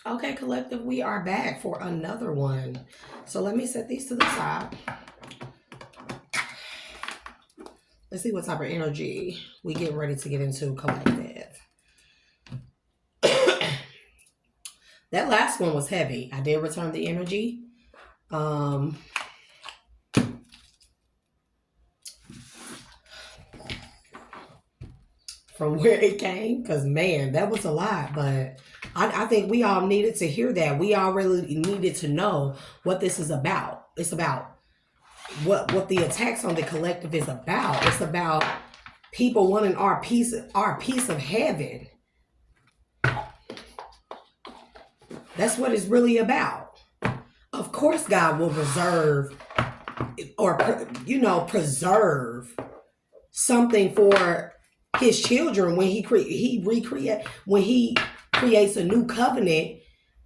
Okay, collective, we are back for another one. So let me set these to the side. Let's see what type of energy we get ready to get into collective. That last one was heavy. I did return the energy. Um, from where it came, because man, that was a lot. But I think we all needed to hear that. We all really needed to know what this is about. It's about what the attacks on the collective is about. It's about people wanting our piece of heaven. That's what it's really about. Of course, God will reserve or preserve something for his children when he creates a new covenant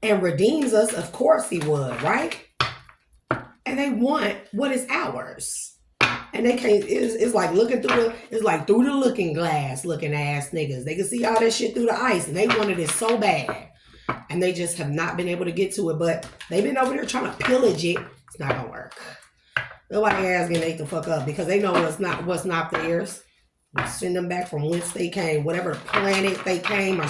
and redeems us. Of course he would, right? And they want what is ours. And they can't, it's like looking through through the looking glass, looking ass niggas. They can see all that shit through the ice and they wanted it so bad. And they just have not been able to get to it. But they've been over there trying to pillage it. It's not gonna work. Nobody ass gonna eat the fuck up because they know what's not theirs. Send them back from whence they came, whatever planet they came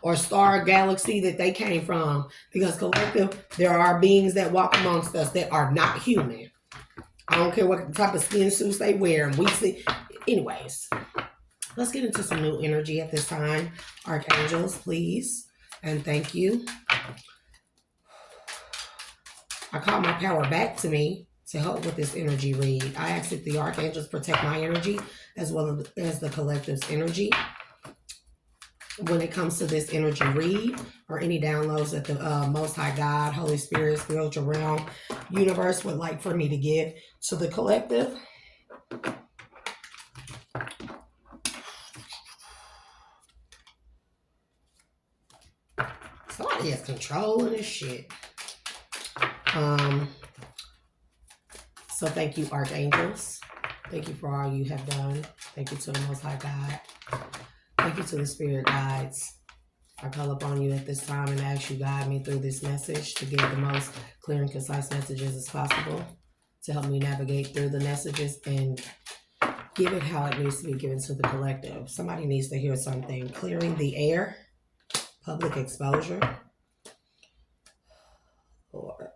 or star galaxy that they came from. Because collective, there are beings that walk amongst us that are not human. I don't care what type of skin suits they wear. And we see, anyways. Let's get into some new energy at this time. Archangels, please. And thank you. I call my power back to me to help with this energy read. I ask that the archangels protect my energy as well as the collective's energy. When it comes to this energy read or any downloads that the Most High God, Holy Spirit, spiritual realm, universe would like for me to give to the collective. Somebody is controlling this shit. So thank you, archangels. Thank you for all you have done. Thank you to the Most High God. Thank you to the spirit guides. I call upon you at this time and ask you guide me through this message to give the most clear and concise messages as possible to help me navigate through the messages and give it how it needs to be given to the collective. Somebody needs to hear something. Clearing the air, public exposure, or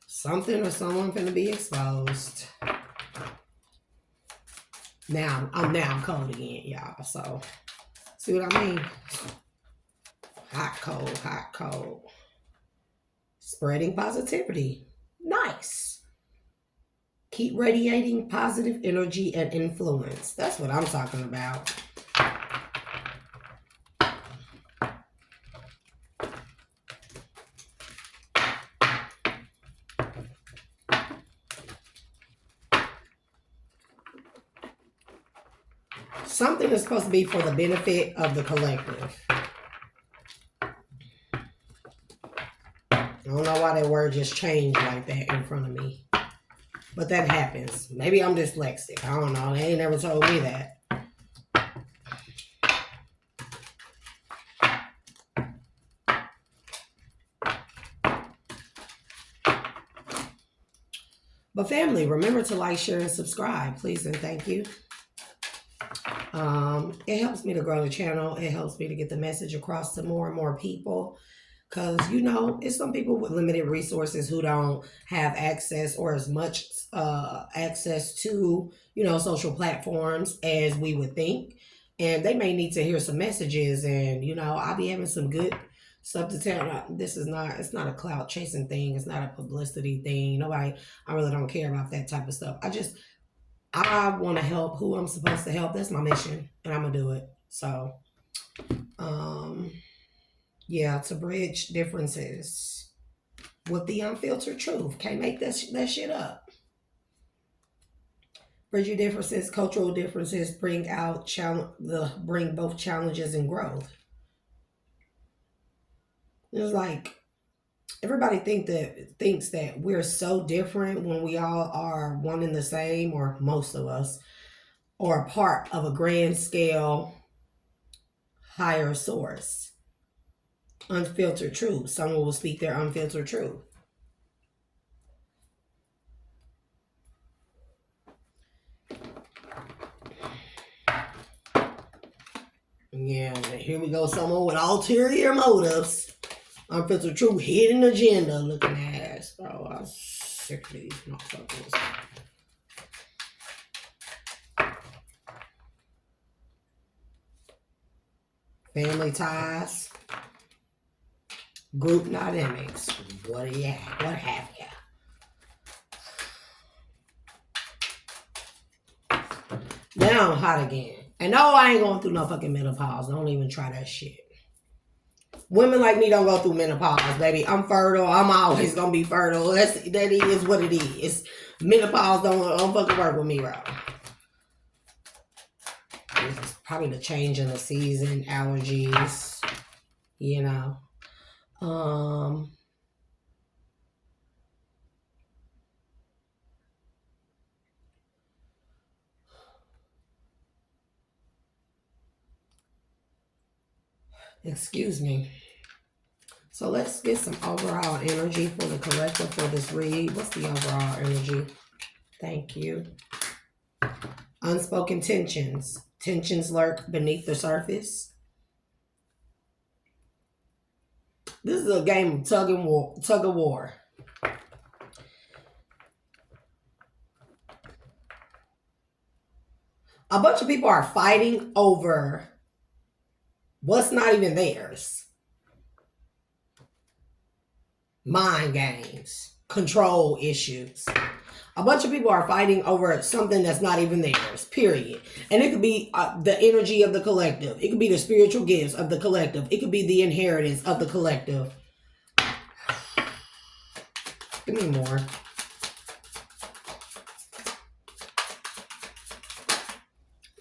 something or someone finna be exposed. Now I'm cold again, y'all. So see what I mean? Hot, cold, hot, cold. Spreading positivity. Nice. Keep radiating positive energy and influence. That's what I'm talking about. Something is supposed to be for the benefit of the collective. I don't know why that word just changed like that in front of me. But that happens. Maybe I'm dyslexic. I don't know. They ain't never told me that. But family, remember to like, share, and subscribe. Please and thank you. It helps me to grow the channel. It helps me to get the message across to more and more people. Because, it's some people with limited resources who don't have access or as much access to, social platforms as we would think. And they may need to hear some messages. And, I'll be having some good stuff to tell. It's not a clout chasing thing. It's not a publicity thing. I really don't care about that type of stuff. I want to help who I'm supposed to help. That's my mission. And I'm going to do it. So, yeah, to bridge differences with the unfiltered truth. Can't make that shit up. Bridge your differences, cultural differences bring both challenges and growth. It's like everybody thinks that we're so different when we all are one and the same, or most of us or a part of a grand scale higher source. Unfiltered truth. Someone will speak their unfiltered truth. Yeah, here we go. Someone with ulterior motives. Unfiltered truth, hidden agenda looking ass. Bro, I'm sick of these motherfuckers. Family ties. Group dynamics. What do you have? What have you? Now I'm hot again. And no, I ain't going through no fucking menopause. Don't even try that shit. Women like me don't go through menopause, baby. I'm fertile. I'm always gonna be fertile. That is what it is. Menopause don't fucking work with me, bro. It's probably the change in the season, allergies, you know. Excuse me. So let's get some overall energy for the collective for this read. What's the overall energy? Thank you. Unspoken tensions. Tensions lurk beneath the surface. This is a game of tug of war. A bunch of people are fighting over what's not even theirs. Mind games, control issues. A bunch of people are fighting over something that's not even theirs, period. And it could be the energy of the collective. It could be the spiritual gifts of the collective. It could be the inheritance of the collective. Give me more.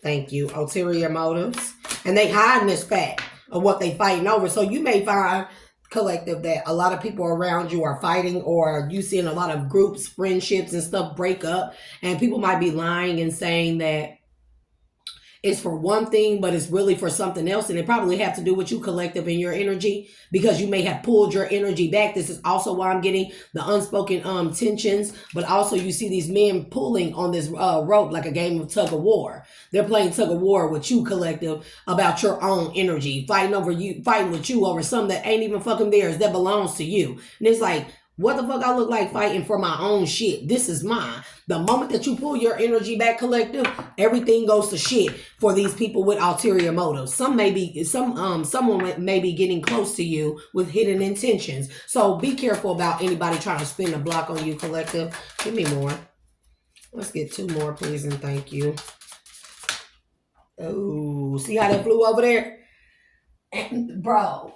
Thank you. Ulterior motives. And they hiding this fact of what they fighting over. So you may find, collective, that a lot of people around you are fighting, or you seeing a lot of groups, friendships and stuff break up, and people might be lying and saying that it's for one thing, but it's really for something else. And it probably have to do with you, collective, and your energy, because you may have pulled your energy back. This is also why I'm getting the unspoken tensions, but also you see these men pulling on this rope like a game of tug of war. They're playing tug of war with you, collective, about your own energy, fighting with you over something that ain't even fucking theirs, that belongs to you. And it's like, what the fuck I look like fighting for my own shit? This is mine. The moment that you pull your energy back, collective, everything goes to shit for these people with ulterior motives. Someone may be getting close to you with hidden intentions. So be careful about anybody trying to spin a block on you, collective. Give me more. Let's get 2 more, please, and thank you. Oh, see how that flew over there? And, bro,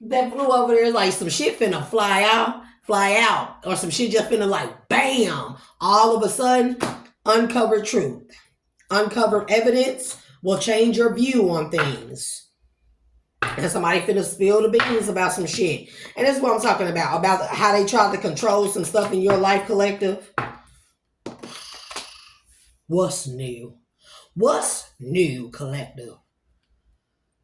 that flew over there like some shit finna fly out, or some shit just finna like bam, all of a sudden. Uncovered truth, uncovered evidence will change your view on things, and somebody finna spill the beans about some shit. And that's what I'm talking about how they tried to control some stuff in your life, collective. What's new, collective?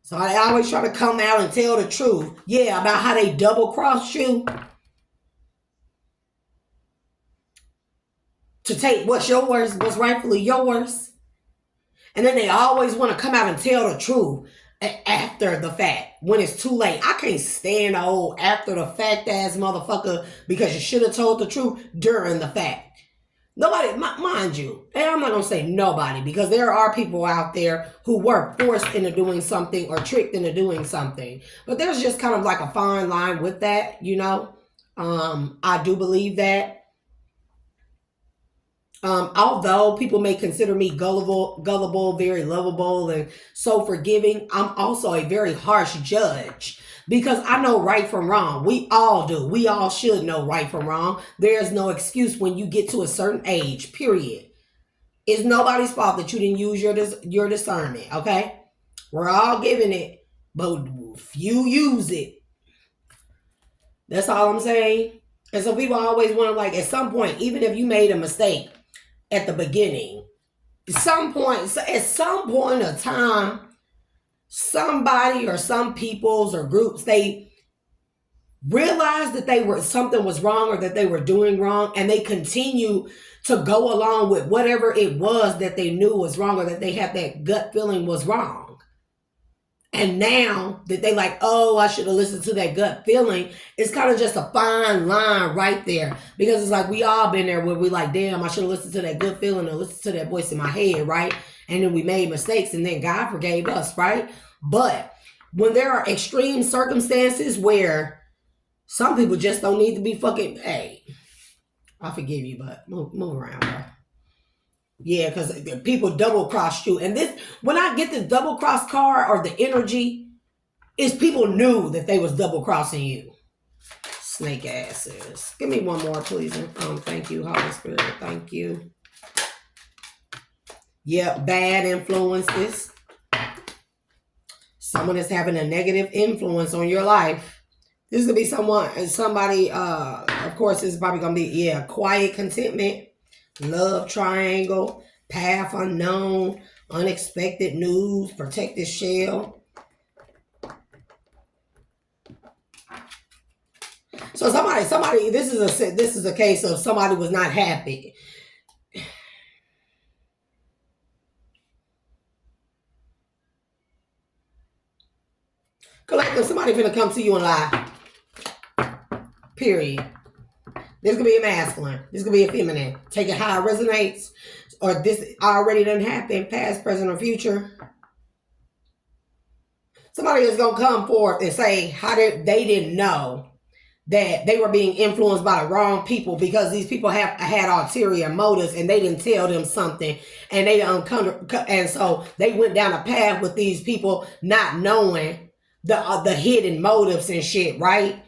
So I always try to come out and tell the truth, about how they double crossed you to take what's yours, what's rightfully yours. And then they always want to come out and tell the truth after the fact, when it's too late. I can't stand the old after the fact ass motherfucker, because you should have told the truth during the fact. Nobody, mind you, and I'm not going to say nobody, because there are people out there who were forced into doing something or tricked into doing something. But there's just kind of like a fine line with that, you know. I do believe that. Although people may consider me gullible, very lovable, and so forgiving, I'm also a very harsh judge, because I know right from wrong. We all do. We all should know right from wrong. There's no excuse when you get to a certain age, period. It's nobody's fault that you didn't use your discernment, okay? We're all giving it, but few use it. That's all I'm saying. And so people always want to, like, at some point, even if you made a mistake at the beginning, at some point of time, somebody or some peoples or groups, they realized that something was wrong or that they were doing wrong, and they continue to go along with whatever it was that they knew was wrong or that they had that gut feeling was wrong. And now that they like, oh, I should have listened to that gut feeling, it's kind of just a fine line right there. Because it's like we all been there where we like, damn, I should have listened to that gut feeling or listened to that voice in my head, right? And then we made mistakes and then God forgave us, right? But when there are extreme circumstances where some people just don't need to be fucking, hey, I forgive you, but move around, bro. Yeah, because people double cross you. And this, when I get the double cross card or the energy, is people knew that they was double crossing you. Snake asses. Give me one more, please. Thank you, Holy Spirit. Thank you. Yep, bad influences. Someone is having a negative influence on your life. This could be somebody, of course, it's probably going to be, quiet contentment. Love triangle, path unknown, unexpected news, protected shell. So somebody, this is a case of somebody was not happy. Collective, somebody finna come to you and lie. Period. This could be a masculine. This could be a feminine. Take it how it resonates. Or this already done happened, past, present, or future. Somebody is going to come forth and say how they didn't know that they were being influenced by the wrong people because these people had ulterior motives and they didn't tell them something. And and so they went down a path with these people not knowing the hidden motives and shit, right?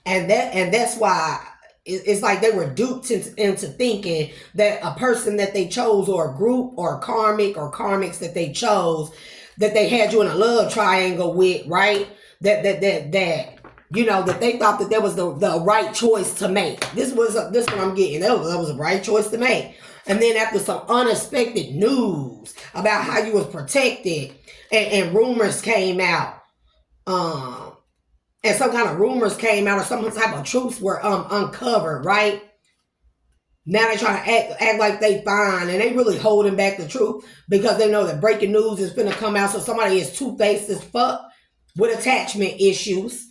And that's why it's like they were duped into thinking that a person that they chose or a group or karmics that they chose, that they had you in a love triangle with, right? That you know, that they thought that was the right choice to make. This what I'm getting. That was a right choice to make. And then after some unexpected news about how you was protected and rumors came out, and some kind of rumors came out or some type of truths were uncovered, right? Now they're trying to act like they fine, and they really holding back the truth because they know that breaking news is going to come out. So somebody is two-faced as fuck with attachment issues.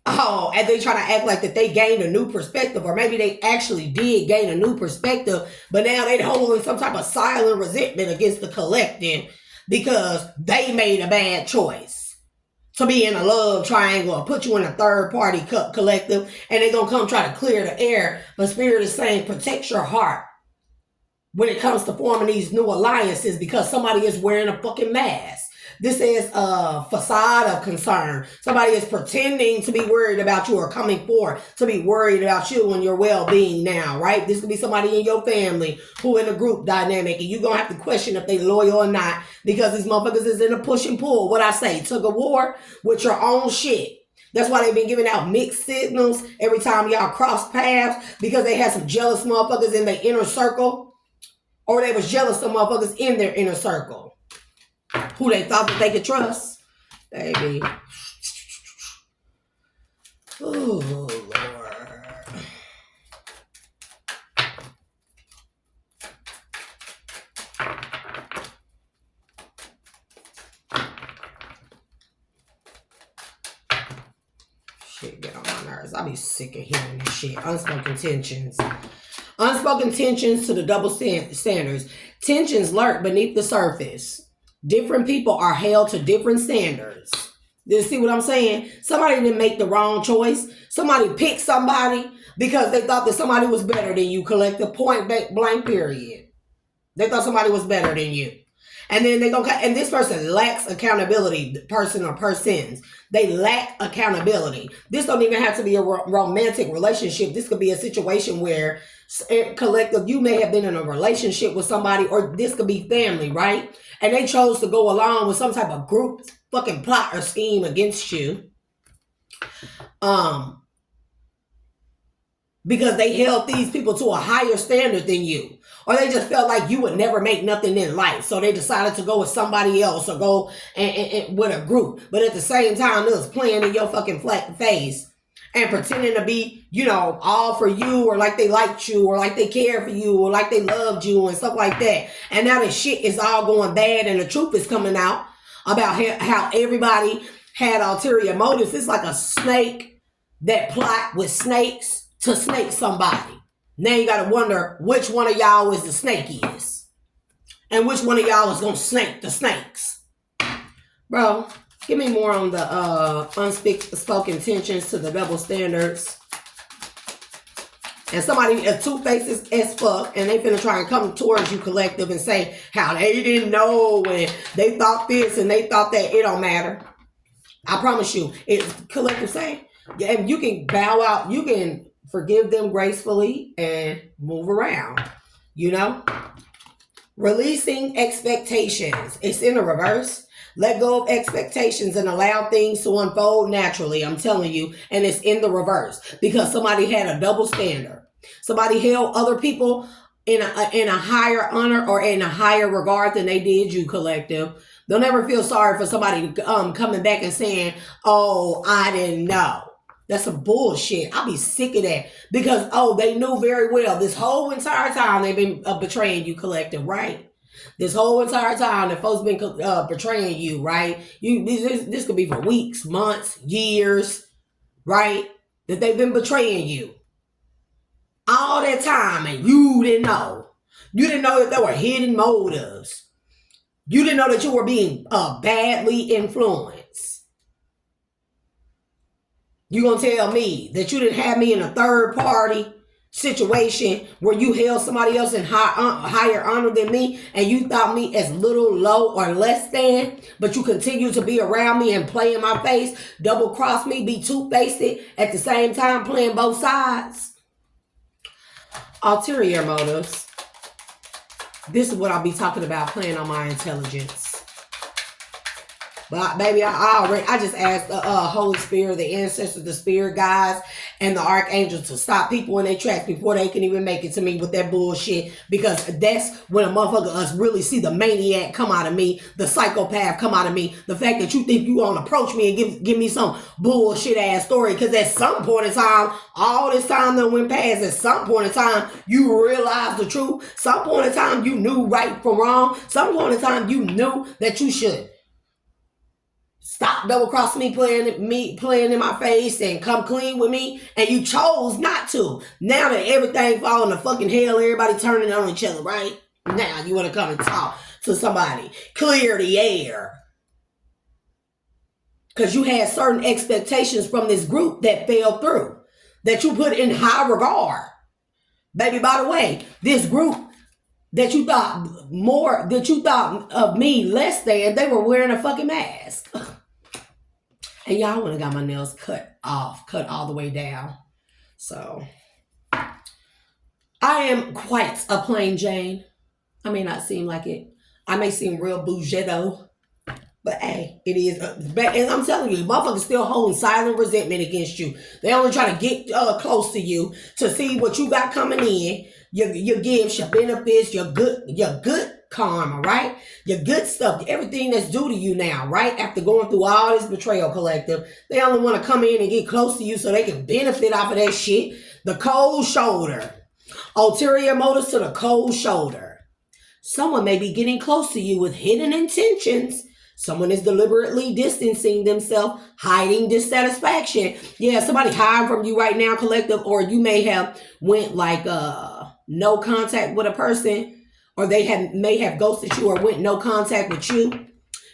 Oh, and they trying to act like that they gained a new perspective, or maybe they actually did gain a new perspective, but now they're holding some type of silent resentment against the collective because they made a bad choice to be in a love triangle or put you in a third party collective, and they're going to come try to clear the air. But Spirit is saying protect your heart when it comes to forming these new alliances because somebody is wearing a fucking mask. This is a facade of concern. Somebody is pretending to be worried about you or coming forward to be worried about you and your well-being now, right? This could be somebody in your family who in a group dynamic, and you're going to have to question if they loyal or not because these motherfuckers is in a push and pull. What I say, tug of war with your own shit. That's why they've been giving out mixed signals every time y'all cross paths because they had some jealous motherfuckers in their inner circle, or they was jealous of motherfuckers in their inner circle who they thought that they could trust. Baby. Oh, Lord. Shit, get on my nerves. I'll be sick of hearing this shit. Unspoken tensions. Unspoken tensions to the double standards. Tensions lurk beneath the surface. Different people are held to different standards. You see what I'm saying? Somebody didn't make the wrong choice. Somebody picked somebody because they thought that somebody was better than you. Collective point blank period. They thought somebody was better than you. And then and this person lacks accountability, person or persons. They lack accountability. This don't even have to be a romantic relationship. This could be a situation where collective, you may have been in a relationship with somebody, or this could be family, right? And they chose to go along with some type of group fucking plot or scheme against you. because they held these people to a higher standard than you. Or they just felt like you would never make nothing in life. So they decided to go with somebody else or go and with a group. But at the same time, it was playing in your fucking flat face and pretending to be, you know, all for you, or like they liked you, or like they cared for you, or like they loved you and stuff like that. And now the shit is all going bad and the truth is coming out about how everybody had ulterior motives. It's like a snake that plot with snakes to snake somebody. Now you got to wonder which one of y'all is the snake is. And which one of y'all is going to snake the snakes. Bro, give me more on the unspoken tensions to the double standards. And somebody, two-faced as fuck, and they finna try and come towards you collective and say how they didn't know and they thought this and they thought that. It don't matter. I promise you. It's collective saying. Yeah, and you can bow out. You can forgive them gracefully and move around. You know? Releasing expectations. It's in the reverse. Let go of expectations and allow things to unfold naturally. I'm telling you. And it's in the reverse. Because somebody had a double standard. Somebody held other people in a higher honor or in a higher regard than they did you, collective. Don't ever feel sorry for somebody coming back and saying, oh, I didn't know. That's some bullshit. I'll be sick of that. Because, oh, they knew very well this whole entire time they've been betraying you, collective, right? This whole entire time that folks been betraying you, right? This could be for weeks, months, years, right? That they've been betraying you. All that time, and you didn't know. You didn't know that there were hidden motives. You didn't know that you were being badly influenced. You gonna tell me that you didn't have me in a third party situation where you held somebody else in higher honor than me, and you thought me as little, low, or less than, but you continue to be around me and play in my face, double cross me, be two-faced at the same time, playing both sides? Ulterior motives. This is what I'll be talking about, playing on my intelligence. But baby, I just asked the Holy Spirit, the ancestors, the spirit guides, and the archangels to stop people in their tracks before they can even make it to me with that bullshit. Because that's when a motherfucker us really see the maniac come out of me, the psychopath come out of me. The fact that you think you gonna approach me and give me some bullshit ass story. Because at some point in time, all this time that went past, at some point in time, you realized the truth. Some point in time, you knew right from wrong. Some point in time, you knew that you should stop double-crossing me, playing in my face, and come clean with me, and you chose not to. Now that everything falling to fucking hell, everybody turning on each other, right? Now you want to come and talk to somebody. Clear the air. Because you had certain expectations from this group that fell through, that you put in high regard. Baby, by the way, this group that you thought of me less than, they were wearing a fucking mask. And y'all went and got my nails cut all the way down. So, I am quite a plain Jane. I may not seem like it. I may seem real bougetto. But hey, it is. And I'm telling you, motherfuckers still holding silent resentment against you. They only trying to get close to you to see what you got coming in. Your gifts, your benefits, your good karma, right? Your good stuff, everything that's due to you now, right? After going through all this betrayal, collective, they only want to come in and get close to you so they can benefit off of that shit. The cold shoulder. Ulterior motives to the cold shoulder. Someone may be getting close to you with hidden intentions. Someone is deliberately distancing themselves, hiding dissatisfaction. Yeah, somebody hiding from you right now, collective, or you may have went like no contact with a person, or they may have ghosted you or went no contact with you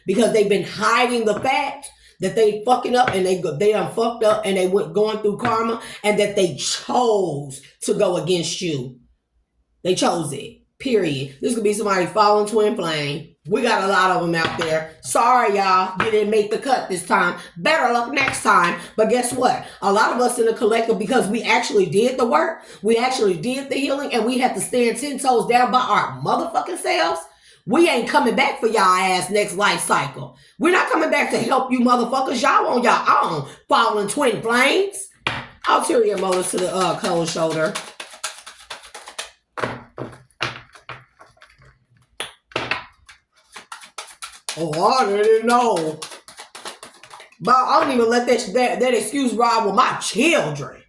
because they've been hiding the fact that they fucking up and they done fucked up and they went going through karma, and that they chose to go against you. They chose it. Period. This could be somebody falling twin flame. We got a lot of them out there. Sorry, y'all. You didn't make the cut this time. Better luck next time. But guess what? A lot of us in the collective, because we actually did the work, we actually did the healing, and we had to stand 10 toes down by our motherfucking selves. We ain't coming back for y'all ass next life cycle. We're not coming back to help you motherfuckers. Y'all on y'all own. Falling twin flames. Ulterior motives to the cold shoulder. Oh, I didn't know. But I don't even let that excuse ride with my children.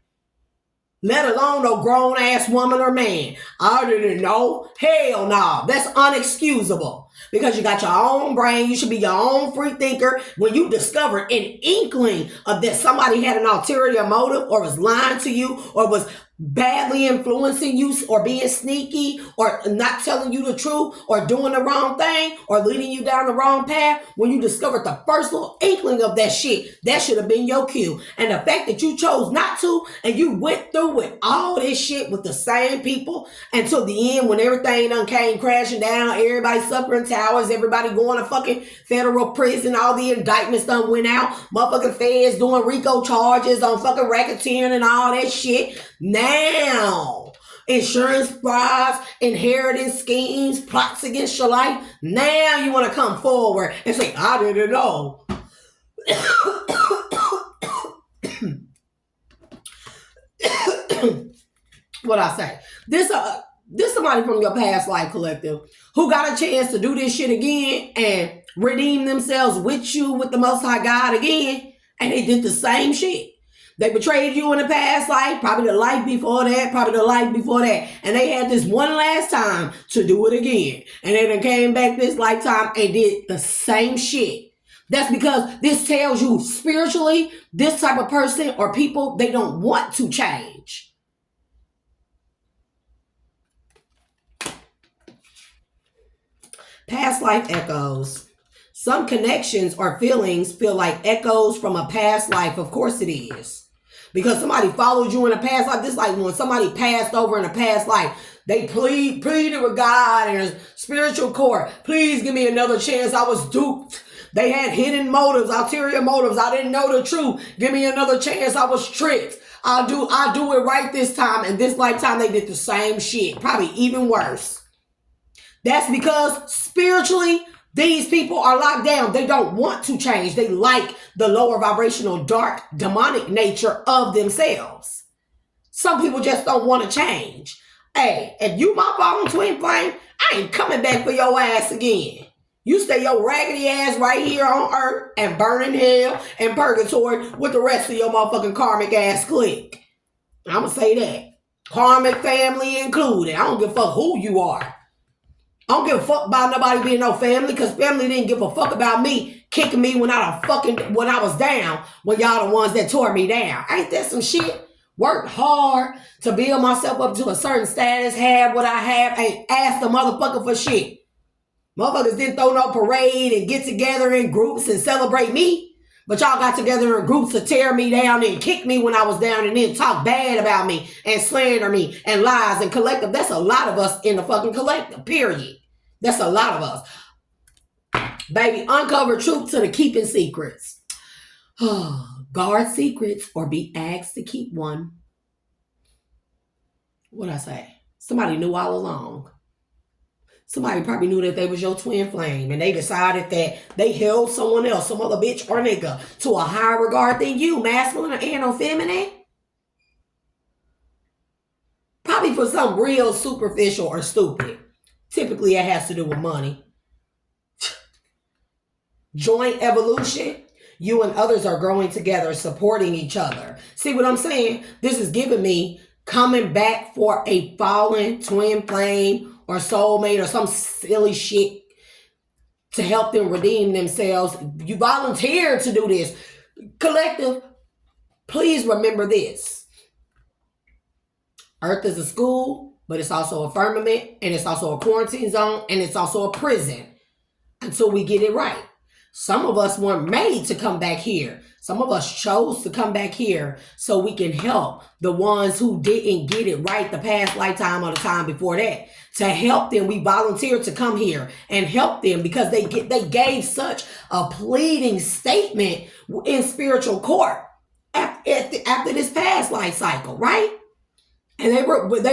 Let alone no grown-ass woman or man. I didn't know. Hell no. That's unexcusable. Because you got your own brain. You should be your own free thinker. When you discover an inkling of that somebody had an ulterior motive or was lying to you or was badly influencing you or being sneaky or not telling you the truth or doing the wrong thing or leading you down the wrong path, when you discovered the first little inkling of that shit, that should have been your cue. And the fact that you chose not to and you went through with all this shit with the same people until the end when everything done came crashing down, everybody suffering towers, everybody going to fucking federal prison, all the indictments done went out, motherfucking feds doing RICO charges on fucking racketeering and all that shit. Now, insurance frauds, inheritance schemes, plots against your life. Now you want to come forward and say, I didn't know. What I say? This somebody from your past life collective who got a chance to do this shit again and redeem themselves with you, with the Most High God again, and they did the same shit. They betrayed you in the past life, probably the life before that, and they had this one last time to do it again. And they then came back this lifetime and did the same shit. That's because this tells you spiritually, this type of person or people, they don't want to change. Past life echoes. Some connections or feelings feel like echoes from a past life. Of course it is. Because somebody followed you in a past life. This is like when somebody passed over in a past life. They pleaded with God in a spiritual court. Please give me another chance. I was duped. They had hidden motives, ulterior motives. I didn't know the truth. Give me another chance. I was tricked. I'll do it right this time. And this lifetime they did the same shit. Probably even worse. That's because spiritually, these people are locked down. They don't want to change. They like the lower vibrational, dark, demonic nature of themselves. Some people just don't want to change. Hey, if you my fallen twin flame, I ain't coming back for your ass again. You stay your raggedy ass right here on earth and burn in hell and purgatory with the rest of your motherfucking karmic ass clique. I'm going to say that. Karmic family included. I don't give a fuck who you are. I don't give a fuck about nobody being no family because family didn't give a fuck about me kicking me when I was down when y'all the ones that tore me down. Ain't that some shit? Worked hard to build myself up to a certain status, have what I have, ain't asked the motherfucker for shit. Motherfuckers didn't throw no parade and get together in groups and celebrate me. But y'all got together in groups to tear me down and kick me when I was down and then talk bad about me and slander me and lies and collective. That's a lot of us in the fucking collective, period. That's a lot of us. Baby, uncover truth to the keeping secrets. Guard secrets or be asked to keep one. What'd I say? Somebody knew all along. Somebody probably knew that they was your twin flame and they decided that they held someone else, some other bitch or nigga, to a higher regard than you, masculine or feminine. Probably for something real superficial or stupid. Typically, it has to do with money. Joint evolution. You and others are growing together, supporting each other. See what I'm saying? This is giving me coming back for a fallen twin flame or soulmate or some silly shit to help them redeem themselves. You volunteered to do this. Collective, please remember this. Earth is a school, but it's also a firmament, and it's also a quarantine zone, and it's also a prison until we get it right. Some of us weren't made to come back here. Some of us chose to come back here so we can help the ones who didn't get it right the past lifetime or the time before that. To help them, we volunteered to come here and help them because they gave such a pleading statement in spiritual court after this past life cycle, right? And they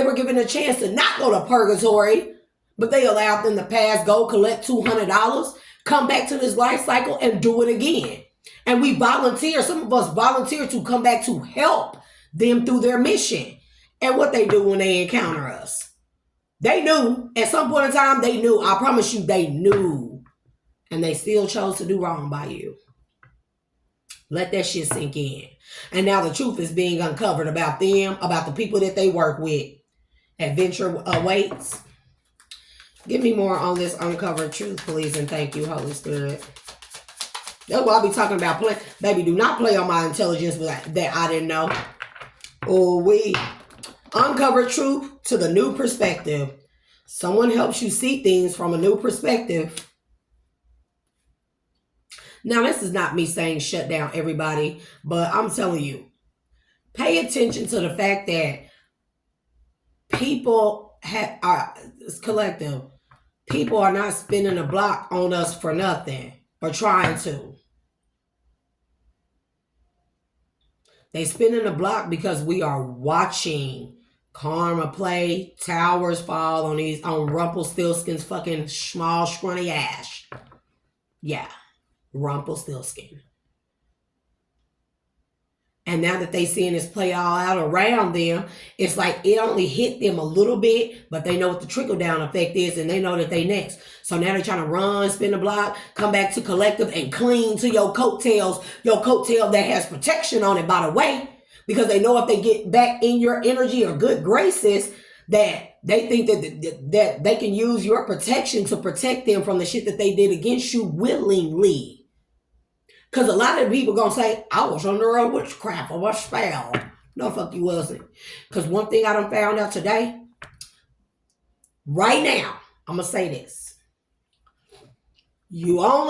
were given a chance to not go to purgatory, but they allowed them to pass, go collect $200, come back to this life cycle and do it again. And we volunteer, some of us volunteer to come back to help them through their mission. And what they do when they encounter us. They knew. At some point in time, they knew. I promise you, they knew. And they still chose to do wrong by you. Let that shit sink in. And now the truth is being uncovered about them, about the people that they work with. Adventure awaits. Give me more on this uncovered truth, please, and thank you, Holy Spirit. That's what I'll be talking about. Baby, do not play on my intelligence that I didn't know. Oh, we uncover truth to the new perspective. Someone helps you see things from a new perspective. Now, this is not me saying shut down everybody, but I'm telling you, pay attention to the fact that people are collective. People are not spinning a block on us for nothing or trying to. They spinning a block because we are watching karma play, towers fall on Rumpelstiltskin's fucking small scrawny ass. Yeah, Rumpelstiltskin. And now that they seeing this play all out around them, it's like it only hit them a little bit, but they know what the trickle down effect is, and they know that they next. So now they're trying to run, spin the block, come back to collective and cling to your coattails, your coattail that has protection on it, by the way, because they know if they get back in your energy or good graces, that they think that they can use your protection to protect them from the shit that they did against you willingly. Because a lot of people going to say, I was under a witchcraft or a spell. No, fuck you wasn't. Because one thing I done found out today, right now, I'm going to say this. You are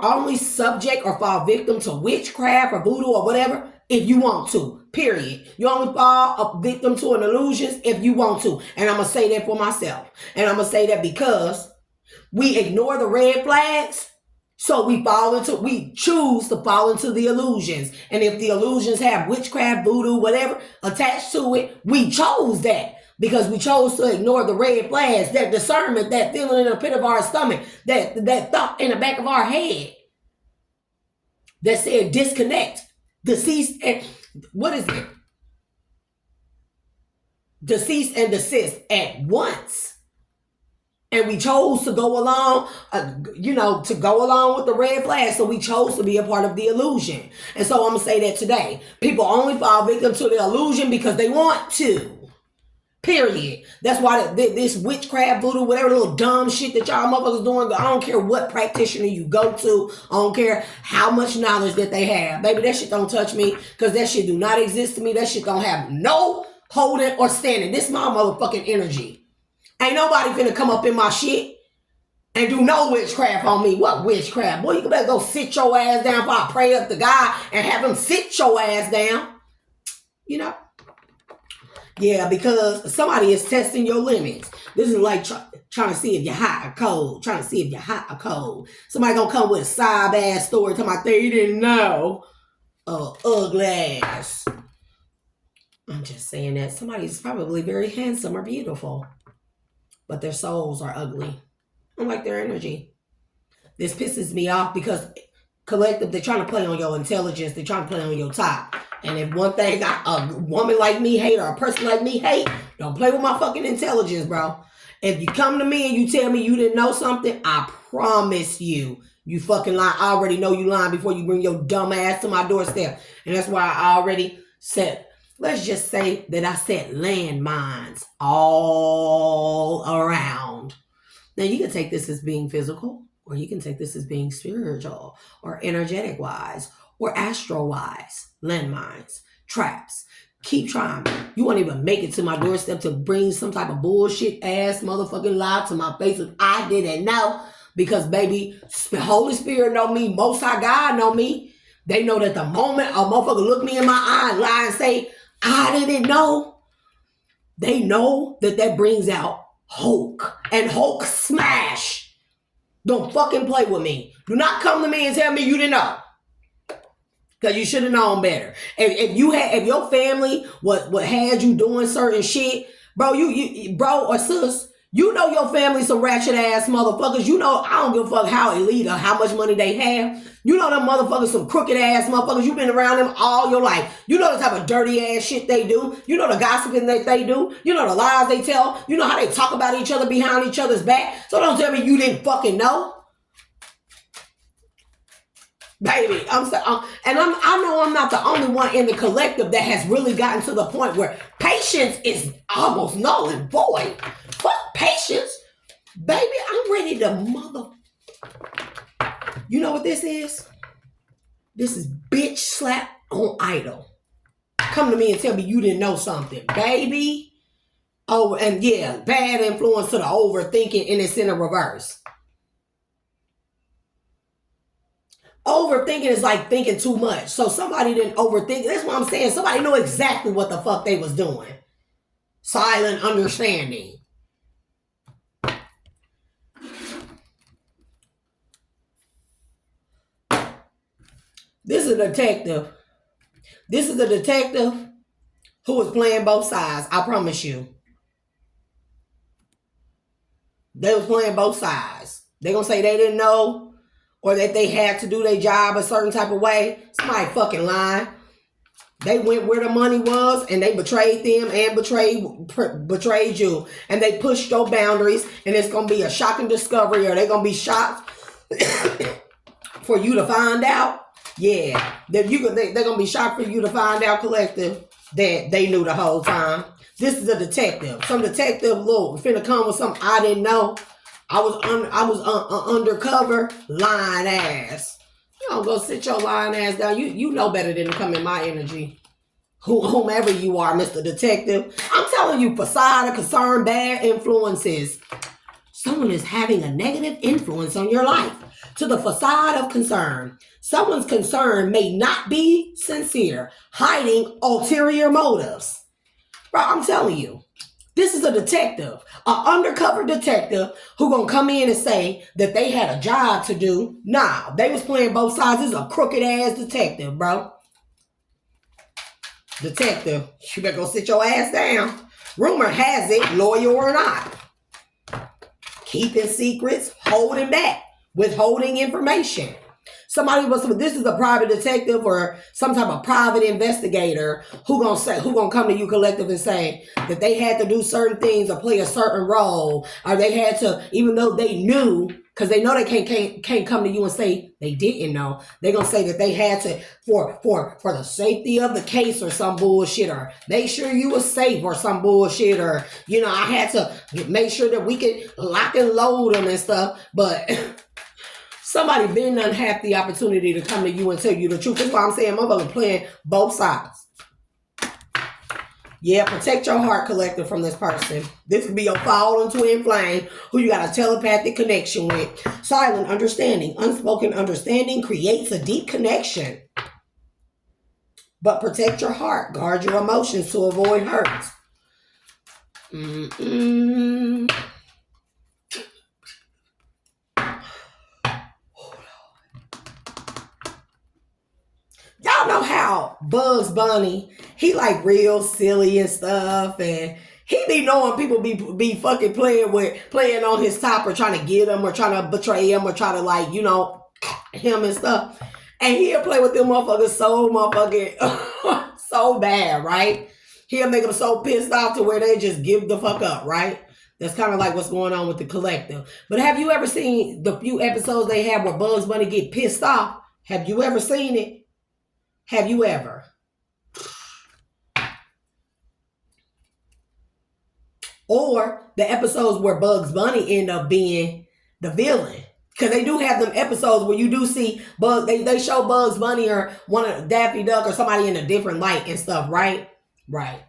only subject or fall victim to witchcraft or voodoo or whatever if you want to, period. You only fall a victim to an illusion if you want to. And I'm going to say that for myself. And I'm going to say that because we ignore the red flags. So we choose to fall into the illusions. And if the illusions have witchcraft, voodoo, whatever attached to it, we chose that because we chose to ignore the red flags, that discernment, that feeling in the pit of our stomach, that thought in the back of our head that said disconnect, deceased, and what is it? Deceased and desist at once. And we chose to go along, to go along with the red flag. So we chose to be a part of the illusion. And so I'm going to say that today. People only fall victim to the illusion because they want to. Period. That's why this witchcraft, voodoo, whatever little dumb shit that y'all motherfuckers doing, I don't care what practitioner you go to. I don't care how much knowledge that they have. Baby, that shit don't touch me because that shit do not exist to me. That shit don't have no holding or standing. This is my motherfucking energy. Ain't nobody finna come up in my shit and do no witchcraft on me. What witchcraft? Boy, you better go sit your ass down before I pray up to God and have him sit your ass down. You know? Yeah, because somebody is testing your limits. This is like trying to see if you're hot or cold. Trying to see if you're hot or cold. Somebody gonna come with a sob-ass story talking about they didn't know. Ugly ass. I'm just saying that somebody's probably very handsome or beautiful, but their souls are ugly. I don't like their energy. This pisses me off because collective, they're trying to play on your intelligence. They're trying to play on your top. And if one thing a woman like me hate or a person like me hate, don't play with my fucking intelligence, bro. If you come to me and you tell me you didn't know something, I promise you fucking lie. I already know you lying before you bring your dumb ass to my doorstep. And that's why I already said, let's just say that I set landmines all around. Now, you can take this as being physical, or you can take this as being spiritual, or energetic-wise, or astral-wise. Landmines, traps. Keep trying. You won't even make it to my doorstep to bring some type of bullshit-ass motherfucking lie to my face if I didn't know. Because, baby, Holy Spirit know me. Most High God know me. They know that the moment a motherfucker look me in my eye and lie and say, I didn't know, they know that brings out Hulk. And Hulk smash. Don't fucking play with me. Do not come to me and tell me you didn't know. Because you should have known better. If your family what had you doing certain shit, bro, bro or sis, You know your family some ratchet ass motherfuckers. You know I don't give a fuck how elite or how much money they have. You know them motherfuckers some crooked ass motherfuckers. You've been around them all your life. You know the type of dirty ass shit they do. You know the gossiping that they do. You know the lies they tell. You know how they talk about each other behind each other's back. So don't tell me you didn't fucking know. Baby, I know I'm not the only one in the collective that has really gotten to the point where patience is almost null and void. Fuck patience. Baby, I'm ready to mother... You know what this is? This is bitch slap on idle. Come to me and tell me you didn't know something. Baby. Oh, and yeah, bad influence to the overthinking and it's in a reverse. Overthinking is like thinking too much. So somebody didn't overthink. That's what I'm saying. Somebody knew exactly what the fuck they was doing. Silent understanding. This is a detective. This is a detective who was playing both sides. I promise you. They was playing both sides. They gonna say they didn't know or that they had to do their job a certain type of way. Somebody fucking lying. They went where the money was and they betrayed them and betrayed you. And they pushed your boundaries and it's going to be a shocking discovery or they're going to be shocked for you to find out. Yeah, they're going to be shocked for you to find out, collective, that they knew the whole time. This is a detective. Some detective, look, finna come with something I didn't know. I was undercover lying ass. You don't go sit your lying ass down. You know better than to come in my energy. Whomever you are, Mr. Detective. I'm telling you, facade of concern, bad influences. Someone is having a negative influence on your life. To the facade of concern. Someone's concern may not be sincere, hiding ulterior motives. Bro, I'm telling you. This is a detective, an undercover detective who gonna come in and say that they had a job to do. Nah, they was playing both sides. This is a crooked ass detective, bro. Detective, you better go sit your ass down. Rumor has it, lawyer or not. Keeping secrets, holding back, withholding information. This is a private detective or some type of private investigator who gonna come to you, collective, and say that they had to do certain things or play a certain role, or they had to, even though they knew, because they know they can't come to you and say they didn't know. They're gonna say that they had to for the safety of the case or some bullshit, or make sure you were safe or some bullshit, or I had to make sure that we could lock and load them and stuff, but. Somebody been done have the opportunity to come to you and tell you the truth. That's why I'm saying motherfucker playing both sides. Yeah, protect your heart, collective, from this person. This could be your fallen twin flame who you got a telepathic connection with. Silent understanding, unspoken understanding creates a deep connection. But protect your heart. Guard your emotions to avoid hurt. Y'all know how Bugs Bunny, he like real silly and stuff, and he be knowing people be fucking playing on his top or trying to get him or trying to betray him or try to him and stuff. And he'll play with them motherfuckers so motherfucking so bad, right? He'll make them so pissed off to where they just give the fuck up, right? That's kind of like what's going on with the collective. But have you ever seen the few episodes they have where Bugs Bunny get pissed off? Have you ever seen it? Have you ever? Or the episodes where Bugs Bunny end up being the villain. Because they do have them episodes where you do see they show Bugs Bunny or one of Daffy Duck or somebody in a different light and stuff, right? Right.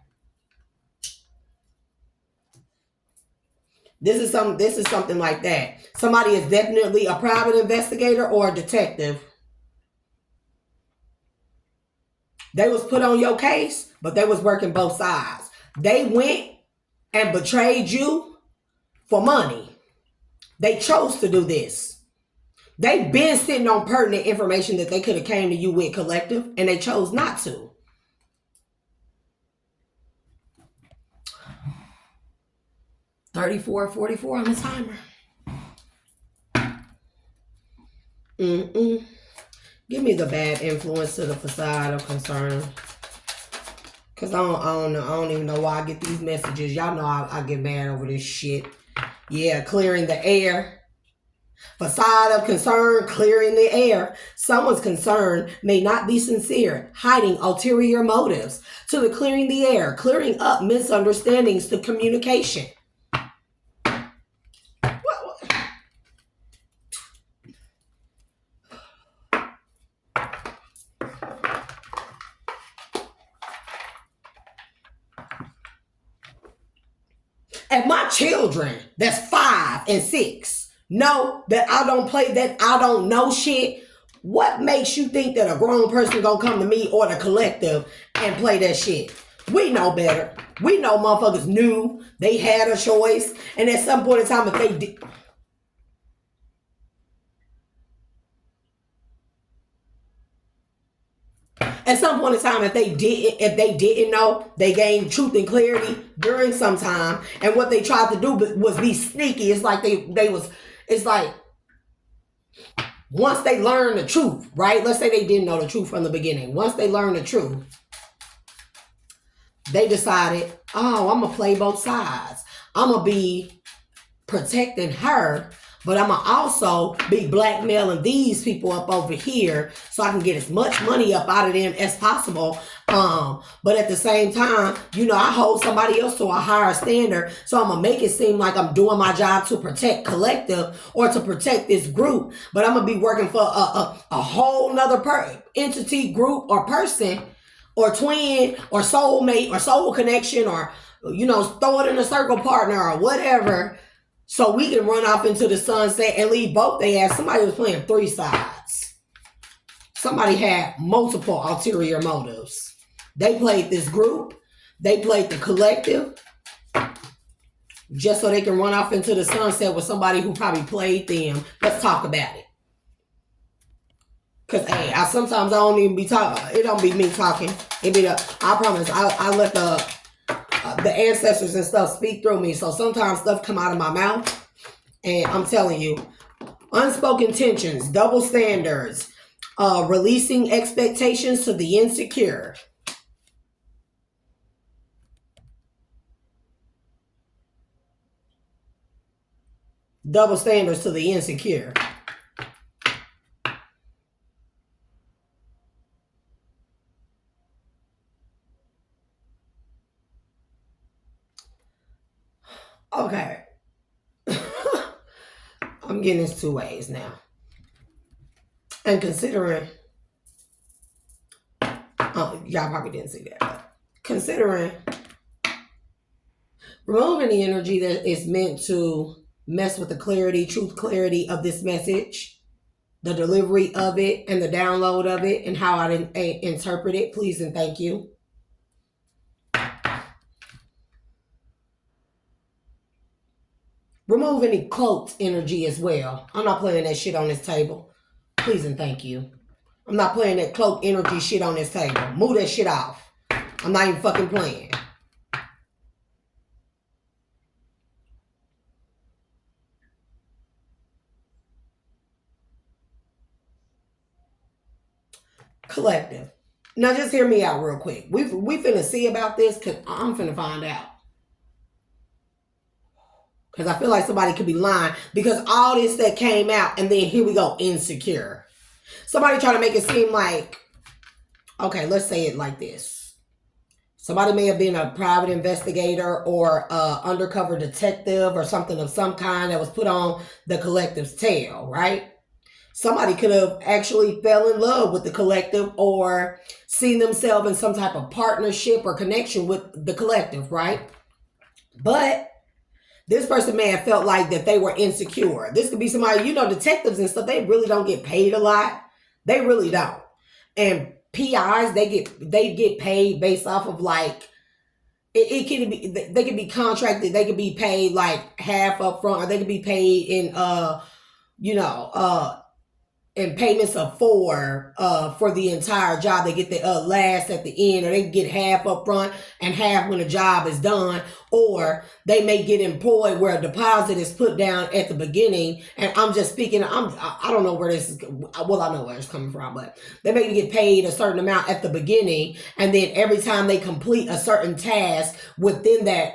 This is something like that. Somebody is definitely a private investigator or a detective. They was put on your case, but they was working both sides. They went and betrayed you for money. They chose to do this. They've been sitting on pertinent information that they could have came to you with, collective, and they chose not to. 34:44 on the timer. Mm-mm. Give me the bad influence to the facade of concern. Because I don't know. I don't even know why I get these messages. Y'all know I get mad over this shit. Yeah, clearing the air. Facade of concern, clearing the air. Someone's concern may not be sincere, hiding ulterior motives. To the clearing the air, clearing up misunderstandings to communication. What? And my children, that's 5 and 6, know that I don't play, that I don't know shit. What makes you think that a grown person gonna come to me or the collective and play that shit? We know better. We know motherfuckers knew they had a choice, and at some point in time, if they did, at some point in time, if they didn't know, they gained truth and clarity during some time, and what they tried to do was be sneaky. It's like it's like once they learn the truth, right? Let's say they didn't know the truth from the beginning. Once they learn the truth, they decided, oh, I'm gonna play both sides. I'm gonna be protecting her, but I'm gonna also be blackmailing these people up over here so I can get as much money up out of them as possible. But at the same time, I hold somebody else to a higher standard, so I'm gonna make it seem like I'm doing my job to protect collective or to protect this group, but I'm gonna be working for a whole nother entity, group, or person, or twin, or soulmate, or soul connection, or throw it in a circle partner or whatever, so we can run off into the sunset and leave both their ass. Somebody was playing 3 sides. Somebody had multiple ulterior motives. They played this group. They played the collective. Just so they can run off into the sunset with somebody who probably played them. Let's talk about it. Because, hey, sometimes I don't even be talking. It don't be me talking. It be I promise, I let the ancestors and stuff speak through me. So sometimes stuff come out of my mouth. And I'm telling you, unspoken tensions, double standards, releasing expectations to the insecure. Double standards to the insecure. Okay. I'm getting this 2 ways now. And considering, y'all probably didn't see that, but considering removing the energy that is meant to mess with the truth clarity of this message, the delivery of it, and the download of it, and how I interpret it, please and thank you. Remove any cloaked energy as well. I'm not playing that shit on this table. Please and thank you. I'm not playing that cloaked energy shit on this table. Move that shit off. I'm not even fucking playing. Collective. Now just hear me out real quick. We finna see about this, because I'm finna find out. Because I feel like somebody could be lying. Because all this that came out, and then here we go, insecure. Somebody trying to make it seem like, okay, let's say it like this. Somebody may have been a private investigator or undercover detective or something of some kind that was put on the collective's tail, right? Somebody could have actually fell in love with the collective or seen themselves in some type of partnership or connection with the collective, right? But this person may have felt like that they were insecure. This could be somebody, detectives and stuff, they really don't get paid a lot. They really don't. And PIs, they get paid based off of like, it can be, they could be contracted, they could be paid like half up front, or they could be paid in in payments of 4 for the entire job. They get the last at the end, or they get half up front and half when the job is done, or they may get employed where a deposit is put down at the beginning. And I'm just speaking, I don't know where this is, well, I know where it's coming from, but they may get paid a certain amount at the beginning, and then every time they complete a certain task within that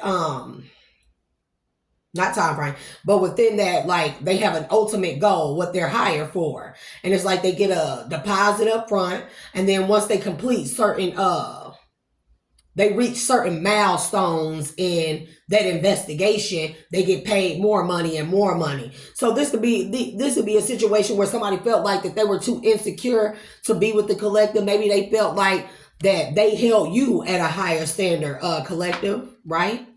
not time frame, but within that, like, they have an ultimate goal, what they're hired for. And it's like they get a deposit up front, and then once they complete certain, they reach certain milestones in that investigation, they get paid more money and more money. So this would be a situation where somebody felt like that they were too insecure to be with the collective. Maybe they felt like that they held you at a higher standard, collective, right?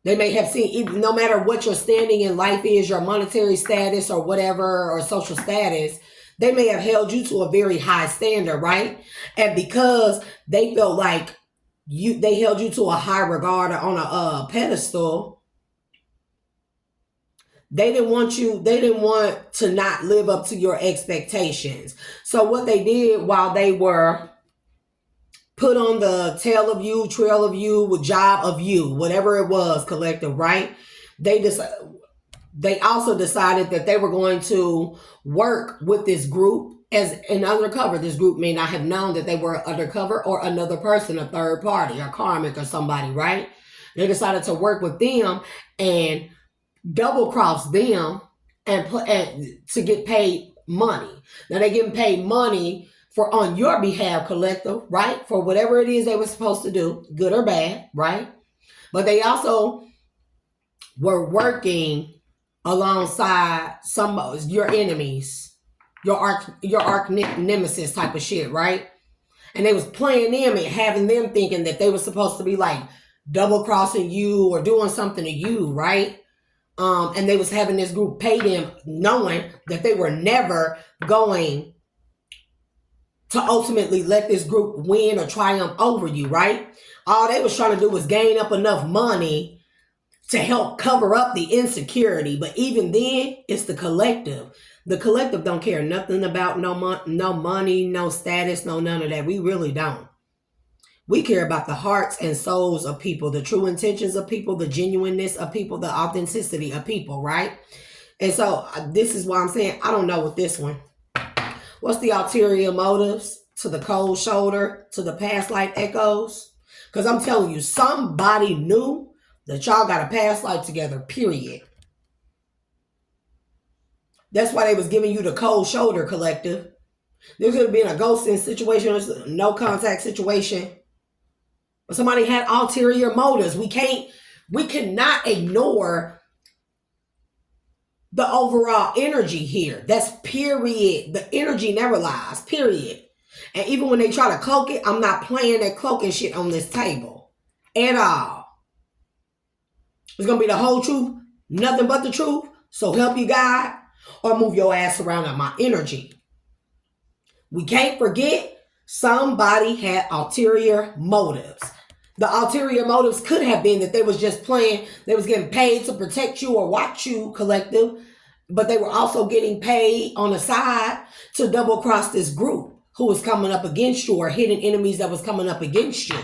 They may have seen, no matter what your standing in life is, your monetary status or whatever, or social status, they may have held you to a very high standard, right? And because they felt like they held you to a high regard or on a pedestal, they didn't want to not live up to your expectations. So what they did while they were put on the tail of you, trail of you, job of you, whatever it was, collective, right? They also decided that they were going to work with this group as an undercover. This group may not have known that they were undercover, or another person, a third party, or karmic, or somebody, right? They decided to work with them and double cross them and to get paid money. Now they're getting paid money for on your behalf, collective, right? For whatever it is they were supposed to do, good or bad, right? But they also were working alongside some of your enemies, your arch nemesis type of shit, right? And they was playing them and having them thinking that they were supposed to be like double crossing you or doing something to you, right? And they was having this group pay them, knowing that they were never going to ultimately let this group win or triumph over you, right? All they was trying to do was gain up enough money to help cover up the insecurity. But even then, it's the collective. The collective don't care nothing about no money, no status, no none of that. We really don't. We care about the hearts and souls of people, the true intentions of people, the genuineness of people, the authenticity of people, right? And so this is why I'm saying I don't know with this one. What's the ulterior motives to the cold shoulder, to the past life echoes? Because I'm telling you, somebody knew that y'all got a past life together, period. That's why they was giving you the cold shoulder, collective. There could have been a ghosting situation, or no contact situation. But somebody had ulterior motives. We cannot ignore the overall energy here. That's period. The energy never lies, period. And even when they try to cloak it, I'm not playing that cloaking shit on this table at all. It's going to be the whole truth, nothing but the truth. So help you God, or move your ass around on my energy. We can't forget somebody had ulterior motives. The ulterior motives could have been that they was just playing, they was getting paid to protect you or watch you, collective, but they were also getting paid on the side to double cross this group who was coming up against you, or hidden enemies that was coming up against you,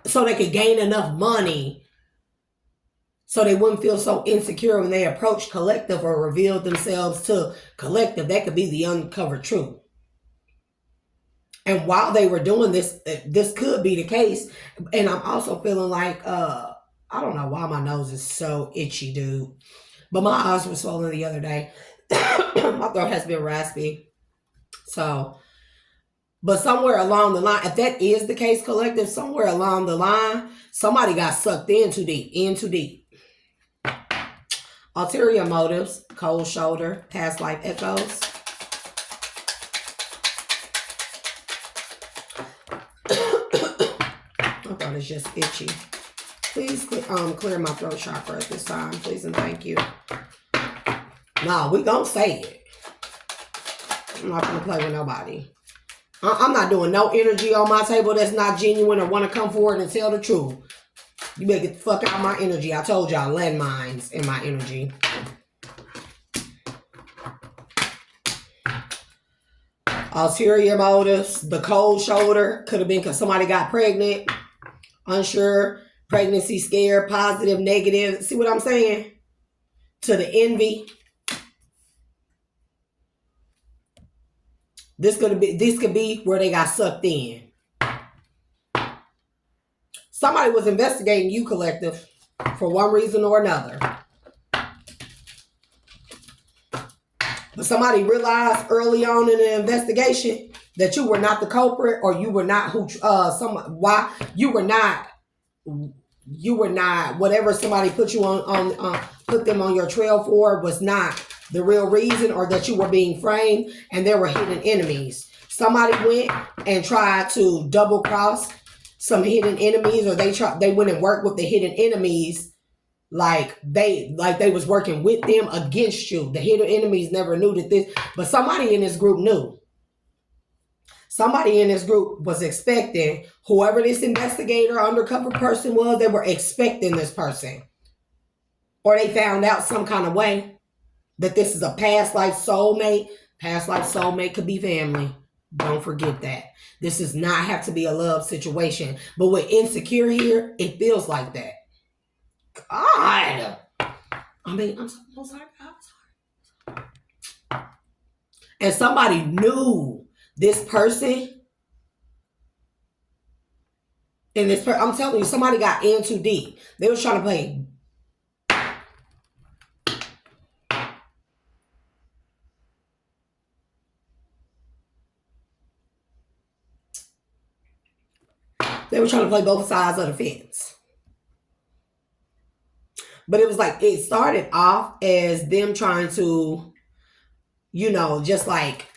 so they could gain enough money so they wouldn't feel so insecure when they approached collective or revealed themselves to collective. That could be the uncovered truth. And while they were doing this, this could be the case. And I'm also feeling like, I don't know why my nose is so itchy, dude. But my eyes were swollen the other day. My throat has been raspy. So, but somewhere along the line, if that is the case, collective, somewhere along the line, somebody got sucked in too deep. Ulterior motives, cold shoulder, past life echoes. It's just itchy. Please clear my throat chakra at this time, please and thank you. No, we gonna say it. I'm not gonna play with nobody. I'm not doing no energy on my table that's not genuine or want to come forward and tell the truth. You better get the fuck out of my energy. I told y'all, landmines in my energy. Ulterior motives. The cold shoulder could have been because somebody got pregnant, unsure, pregnancy scare, positive, negative. See what I'm saying? To the envy. This could be where they got sucked in. Somebody was investigating you, collective, for one reason or another. But somebody realized early on in the investigation that you were not the culprit, or you were not you were not whatever somebody put you on put them on your trail for was not the real reason, or that you were being framed and there were hidden enemies. Somebody went and tried to double cross some hidden enemies, or they went and worked with the hidden enemies like they was working with them against you. The hidden enemies never knew that this, but somebody in this group knew. Somebody in this group was expecting whoever this investigator, undercover person was, they were expecting this person. Or they found out some kind of way that this is a past life soulmate. Past life soulmate could be family. Don't forget that. This does not have to be a love situation. But with insecure here, it feels like that. God. I mean, I'm sorry. And somebody knew this person. And I'm telling you, somebody got in too deep. They was trying to play. They were trying to play both sides of the fence. But it was like, it started off as them trying to, just like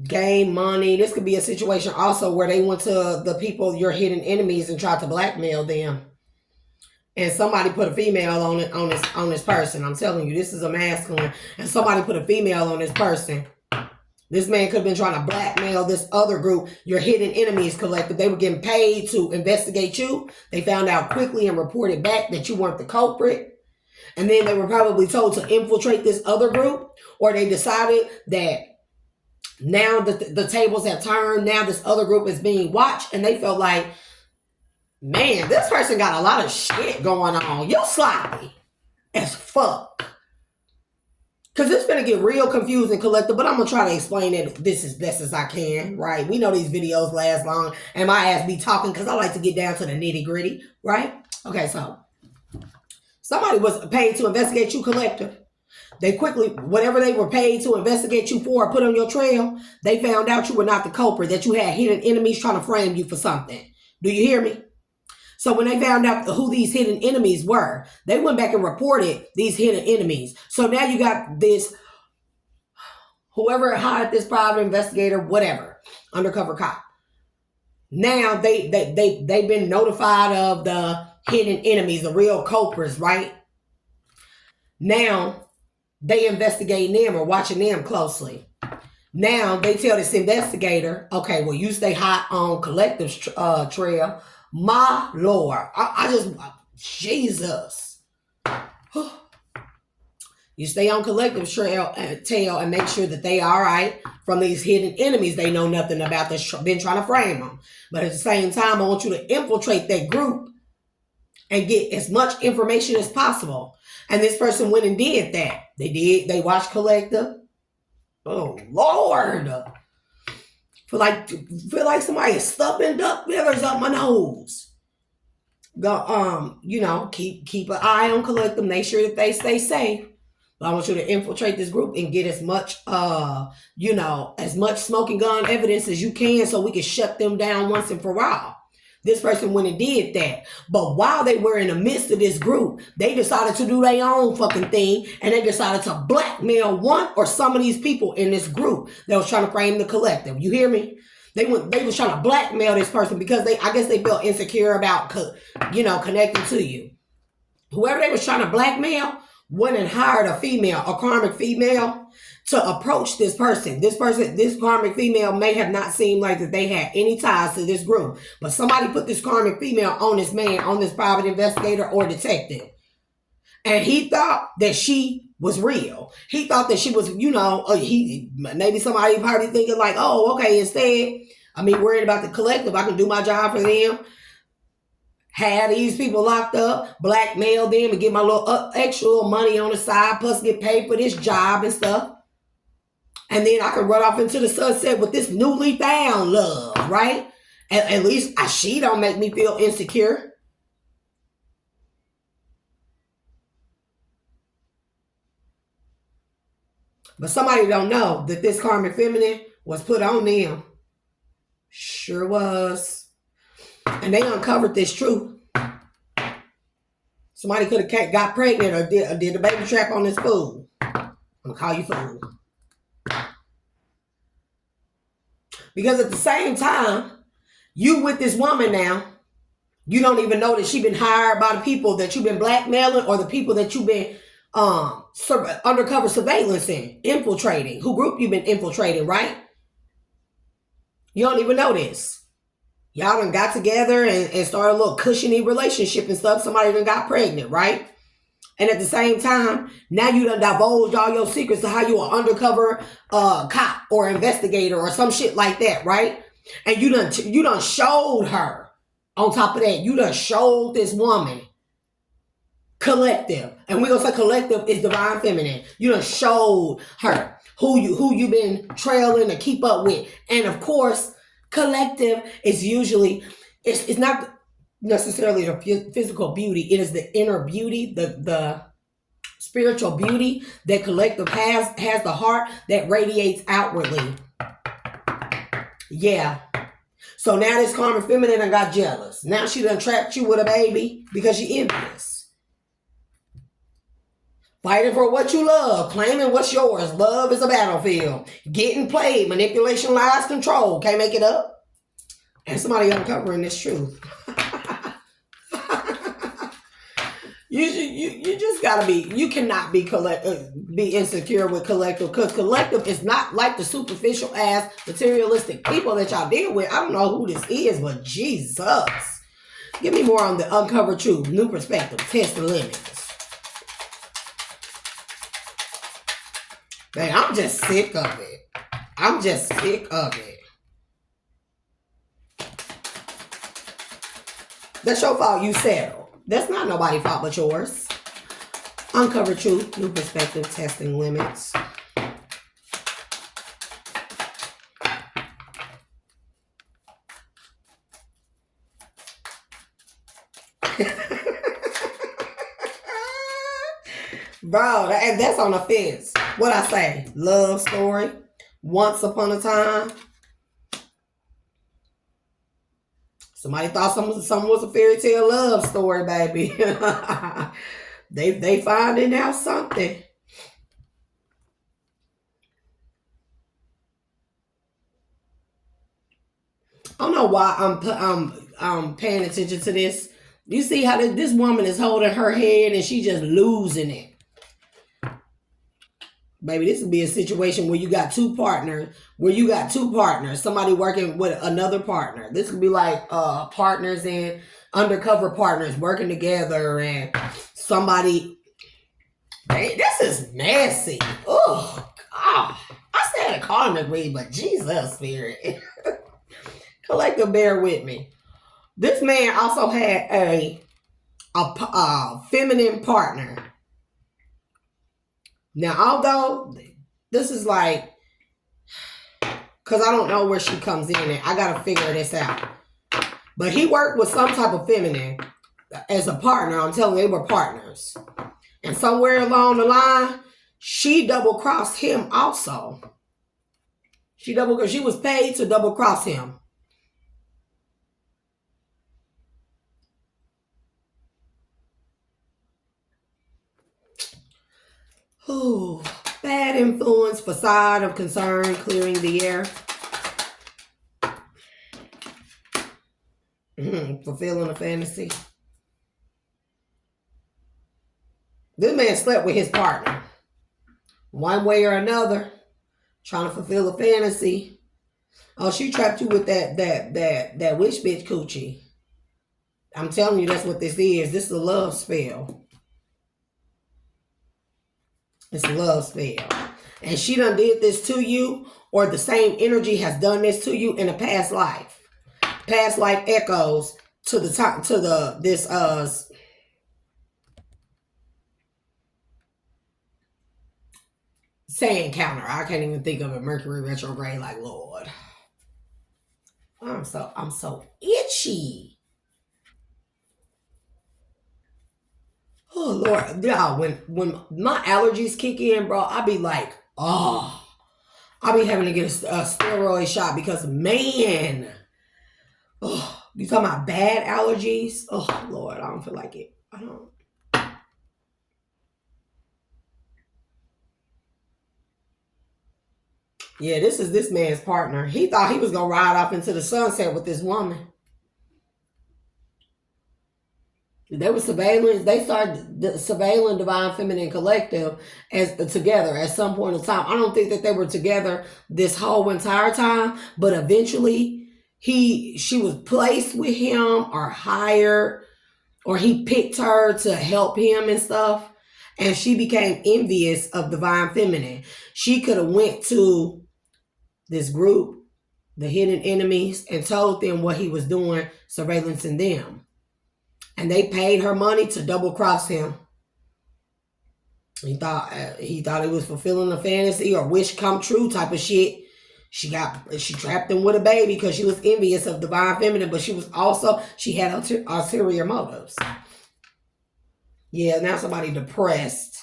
gain money. This could be a situation also where they went to the people, your hidden enemies, and tried to blackmail them. And somebody put a female on this person. I'm telling you, this is a masculine. And somebody put a female on this person. This man could have been trying to blackmail this other group, your hidden enemies collective. They were getting paid to investigate you. They found out quickly and reported back that you weren't the culprit. And then they were probably told to infiltrate this other group, or they decided that now that the tables have turned, now this other group is being watched, and they felt like, man, this person got a lot of shit going on. You're sloppy as fuck. Because it's going to get real confusing, collective, but I'm going to try to explain it this as best as I can, right? We know these videos last long, and my ass be talking because I like to get down to the nitty gritty, right? Okay, so somebody was paid to investigate you, collective. They quickly, whatever they were paid to investigate you for or put on your trail, they found out you were not the culprit, that you had hidden enemies trying to frame you for something. Do you hear me? So when they found out who these hidden enemies were, they went back and reported these hidden enemies. So now you got this, whoever hired this private investigator, whatever, undercover cop. Now they've been notified of the hidden enemies, the real culprits, right? Now they investigating them or watching them closely. Now they tell this investigator, okay, well, you stay hot on Collective's trail. My Lord, Jesus. You stay on Collective's tail and make sure that they are all right from these hidden enemies they know nothing about that's been trying to frame them. But at the same time, I want you to infiltrate that group and get as much information as possible. And this person went and did that. They watched Collective. Oh, Lord. Feel like somebody is stuffing duck feathers up my nose. Go, keep an eye on Collective. Make sure that they stay safe. But I want you to infiltrate this group and get as much, as much smoking gun evidence as you can so we can shut them down once and for all. This person went and did that. But while they were in the midst of this group, they decided to do their own fucking thing. And they decided to blackmail one or some of these people in this group that was trying to frame the Collective. You hear me? They was trying to blackmail this person because I guess they felt insecure about, connecting to you. Whoever they was trying to blackmail went and hired a karmic female, to approach this person. This karmic female may have not seemed like that they had any ties to this group, but somebody put this karmic female on this man, on this private investigator or detective. And he thought that she was real. He thought that she was, maybe somebody probably thinking like, oh, okay, instead of me worried about the collective, I can do my job for them. Have these people locked up, blackmail them, and get my little extra little money on the side, plus get paid for this job and stuff. And then I can run off into the sunset with this newly found love, right? At least she don't make me feel insecure. But somebody don't know that this karmic feminine was put on them. Sure was. And they uncovered this truth. Somebody could have got pregnant or did the baby trap on this fool. I'm going to call you fool. Because at the same time, you with this woman now, you don't even know that she been hired by the people that you've been blackmailing or the people that you've been undercover surveillance infiltrating. Who group you've been infiltrating, right? You don't even know this. Y'all done got together and started a little cushiony relationship and stuff. Somebody done got pregnant, right? And at the same time, now you done divulged all your secrets to how you are undercover cop or investigator or some shit like that, right? And you done showed her. On top of that, you done showed this woman collective. And we're gonna say collective is divine feminine. You done showed her who you been trailing to keep up with. And of course, collective is usually, it's not necessarily the physical beauty. It is the inner beauty, the spiritual beauty that collective has the heart that radiates outwardly. Yeah. So now this karmic feminine done got jealous. Now she done trapped you with a baby because she envious. Fighting for what you love, claiming what's yours. Love is a battlefield. Getting played, manipulation, lies, control. Can't make it up. And somebody uncovering this truth. You just gotta be. You cannot be insecure with collective, because collective is not like the superficial ass materialistic people that y'all deal with. I don't know who this is, but Jesus, give me more on the uncovered truth, new perspective, test the limits. Man, I'm just sick of it. I'm just sick of it. That's your fault. You settled. That's not nobody's fault but yours. Uncover truth, new perspective, testing limits. Bro, that's on the fence. What I say? Love story. Once upon a time. Somebody thought something was a fairy tale love story, baby. They finding out something. I don't know why I'm paying attention to this. You see how this woman is holding her head and she just losing it. Baby, this would be a situation where you got two partners, somebody working with another partner. This could be like partners and undercover partners working together, and somebody, this is messy. Oh, God. I said a karmic read, but Jesus, spirit. Collective, bear with me. This man also had a feminine partner. Now, although this is like, because I don't know where she comes in at. I got to figure this out. But he worked with some type of feminine as a partner. I'm telling you, they were partners. And somewhere along the line, she double-crossed him also. She was paid to double-cross him. Ooh, bad influence, facade of concern, clearing the air. Fulfilling a fantasy. This man slept with his partner. One way or another. Trying to fulfill a fantasy. Oh, she trapped you with that witch bitch coochie. I'm telling you, that's what this is. This is a love spell. It's a love spell. And she done did this to you, or the same energy has done this to you in a past life. Past life echoes to the top, to this sand counter. I can't even think of it. Mercury retrograde, like Lord. I'm so itchy. Oh Lord, y'all, when my allergies kick in, bro, I be like, oh, I be having to get a steroid shot because, man, oh, you talking about bad allergies? Oh Lord, I don't feel like it. I don't. Yeah, this is this man's partner. He thought he was gonna ride off into the sunset with this woman. They were surveillance. They started surveilling Divine Feminine Collective as together at some point in time. I don't think that they were together this whole entire time, but eventually she was placed with him or hired, or he picked her to help him and stuff. And she became envious of Divine Feminine. She could have went to this group, the Hidden Enemies, and told them what he was doing, surveillancing them. And they paid her money to double cross him. He thought it was fulfilling a fantasy or wish come true type of shit. She trapped him with a baby because she was envious of Divine Feminine, but she had ulterior motives. Yeah, now somebody depressed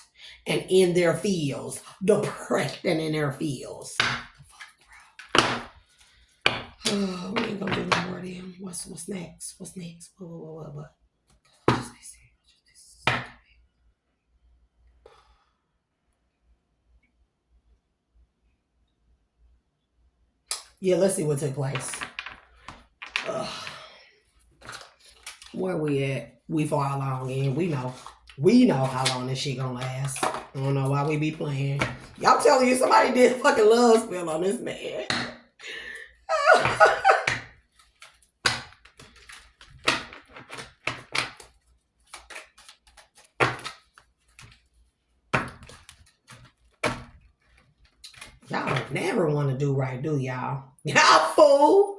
and in their feels. Depressed and in their feels. Oh, we ain't gonna do no more of them. What's next? What's next? What? Yeah, let's see what took place. Where we at? We far along in. We know how long this shit gonna last. I don't know why we be playing. Y'all telling you somebody did fucking love spell on this man. Y'all never want to do right, do y'all? Y'all fool.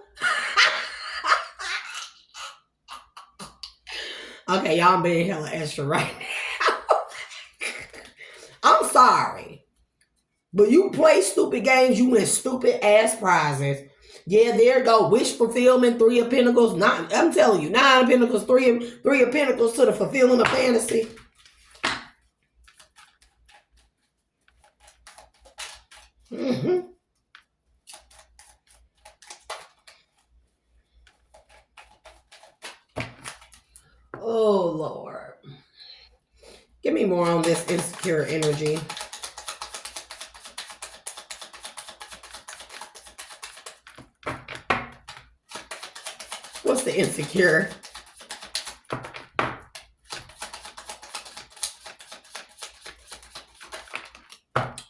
Okay, y'all being hella extra right now. I'm sorry. But you play stupid games, you win stupid ass prizes. Yeah, there go. Wish fulfillment, 3 of Pentacles. I'm telling you, 9 of Pentacles, 3 of Pentacles to the fulfilling of fantasy. Mm-hmm. Oh, Lord. Give me more on this insecure energy. What's the insecure?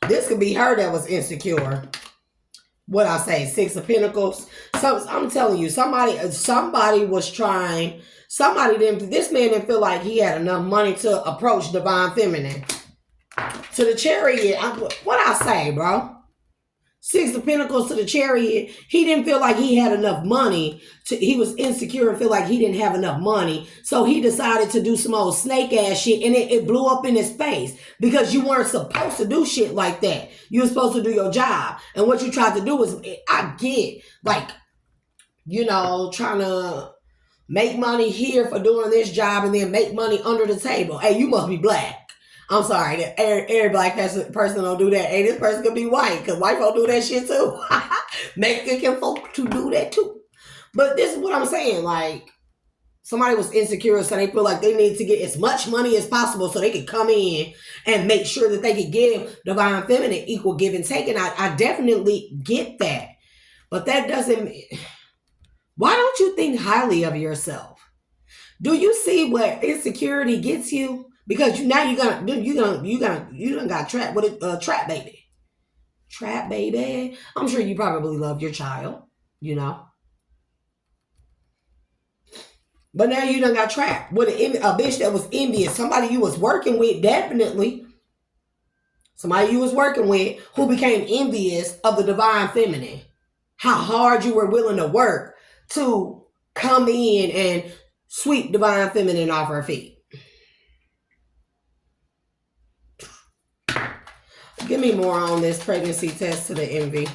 This could be her that was insecure. What I say, 6 of Pentacles. So I'm telling you, somebody was trying. This man didn't feel like he had enough money to approach Divine Feminine. To the Chariot, what I say, bro? 6 of Pentacles to the Chariot. He didn't feel like he had enough money. He was insecure and feel like he didn't have enough money. So he decided to do some old snake ass shit, and it blew up in his face because you weren't supposed to do shit like that. You were supposed to do your job. And what you tried to do was, I get, like, trying to make money here for doing this job and then make money under the table. Hey, you must be black. I'm sorry, every black person don't do that. Hey, this person could be white, because white folk do that shit too. Mexican folk to do that too. But this is what I'm saying. Like, somebody was insecure, so they feel like they need to get as much money as possible so they could come in and make sure that they could give Divine Feminine equal give and take. And I definitely get that. But that doesn't... Why don't you think highly of yourself? Do you see what insecurity gets you? Because you done got trapped with a trap baby. Trap baby. I'm sure you probably love your child, But now you done got trapped with a bitch that was envious. Somebody you was working with, definitely. somebody you was working with who became envious of the divine feminine. How hard you were willing to work to come in and sweep divine feminine off her feet. Give me more on this pregnancy test to the envy.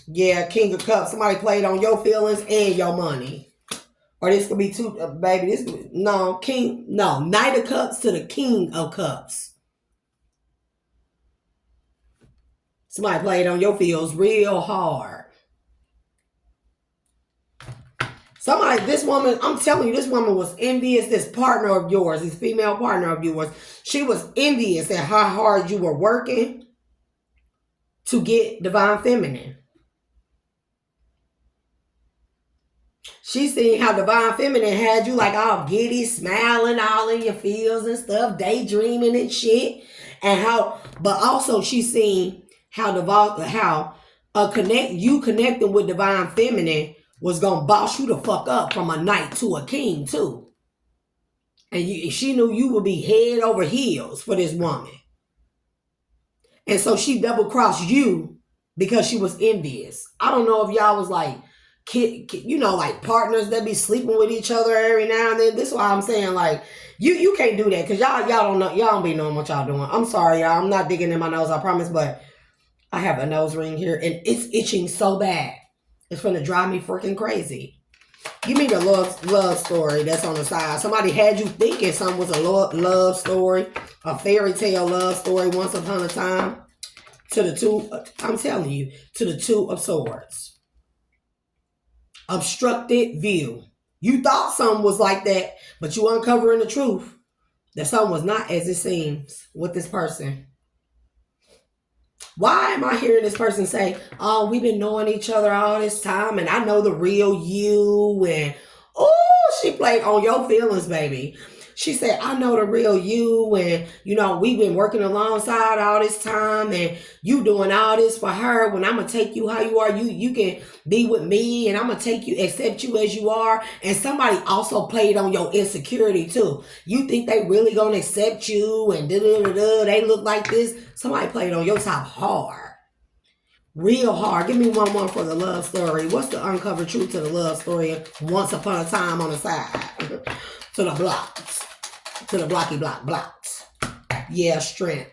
Yeah, King of Cups. Somebody played on your feelings and your money. Or this could be two, baby. Knight of Cups to the King of Cups. Somebody played on your feels real hard. This woman, I'm telling you, this woman was envious. This partner of yours, this female partner of yours, she was envious at how hard you were working to get divine feminine. She seen how divine feminine had you like all giddy, smiling all in your feels and stuff, daydreaming and shit. But also she seen how connecting with divine feminine was gonna boss you the fuck up from a knight to a king too. And she knew you would be head over heels for this woman. And so she double crossed you because she was envious. I don't know if y'all was like, like partners that be sleeping with each other every now and then. This is why I'm saying, like, you can't do that because y'all don't know, y'all don't be knowing what y'all doing. I'm sorry, y'all. I'm not digging in my nose, I promise, but I have a nose ring here and it's itching so bad. It's gonna drive me freaking crazy. Give me the love story that's on the side. Somebody had you thinking something was a love story, a fairy tale love story once upon a time. I'm telling you, to the Two of Swords. Obstructed view. You thought something was like that, but you uncovering the truth that something was not as it seems with this person. Why am I hearing this person say, oh, we've been knowing each other all this time and I know the real you, and oh, she played on your feelings, baby. She said, I know the real you, and we've been working alongside all this time and you doing all this for her when I'm going to take you how you are. You can be with me and I'm going to accept you as you are. And somebody also played on your insecurity too. You think they really going to accept you and they look like this. Somebody played on your top hard. Real hard. Give me one more for the love story. What's the uncovered truth to the love story once upon a time on the side? To the blocks. To the blocky blocks. Yeah, strength.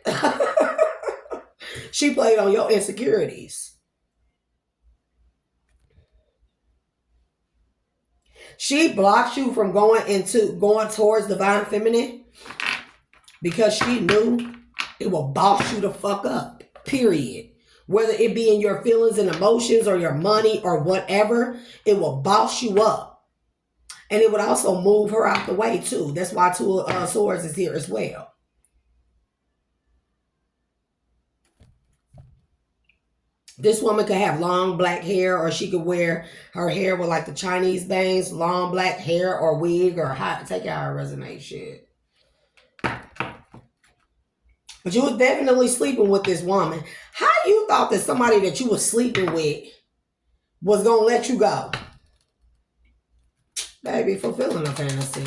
She played on your insecurities. She blocked you from going towards divine feminine because she knew it will boss you the fuck up. Period. Whether it be in your feelings and emotions or your money or whatever, it will boss you up. And it would also move her out the way too. That's why Two of Swords is here as well. This woman could have long black hair, or she could wear her hair with like the Chinese bangs, long black hair or wig or take out her resonate shit. But you was definitely sleeping with this woman. How you thought that somebody that you was sleeping with was going to let you go? Baby, fulfilling a fantasy.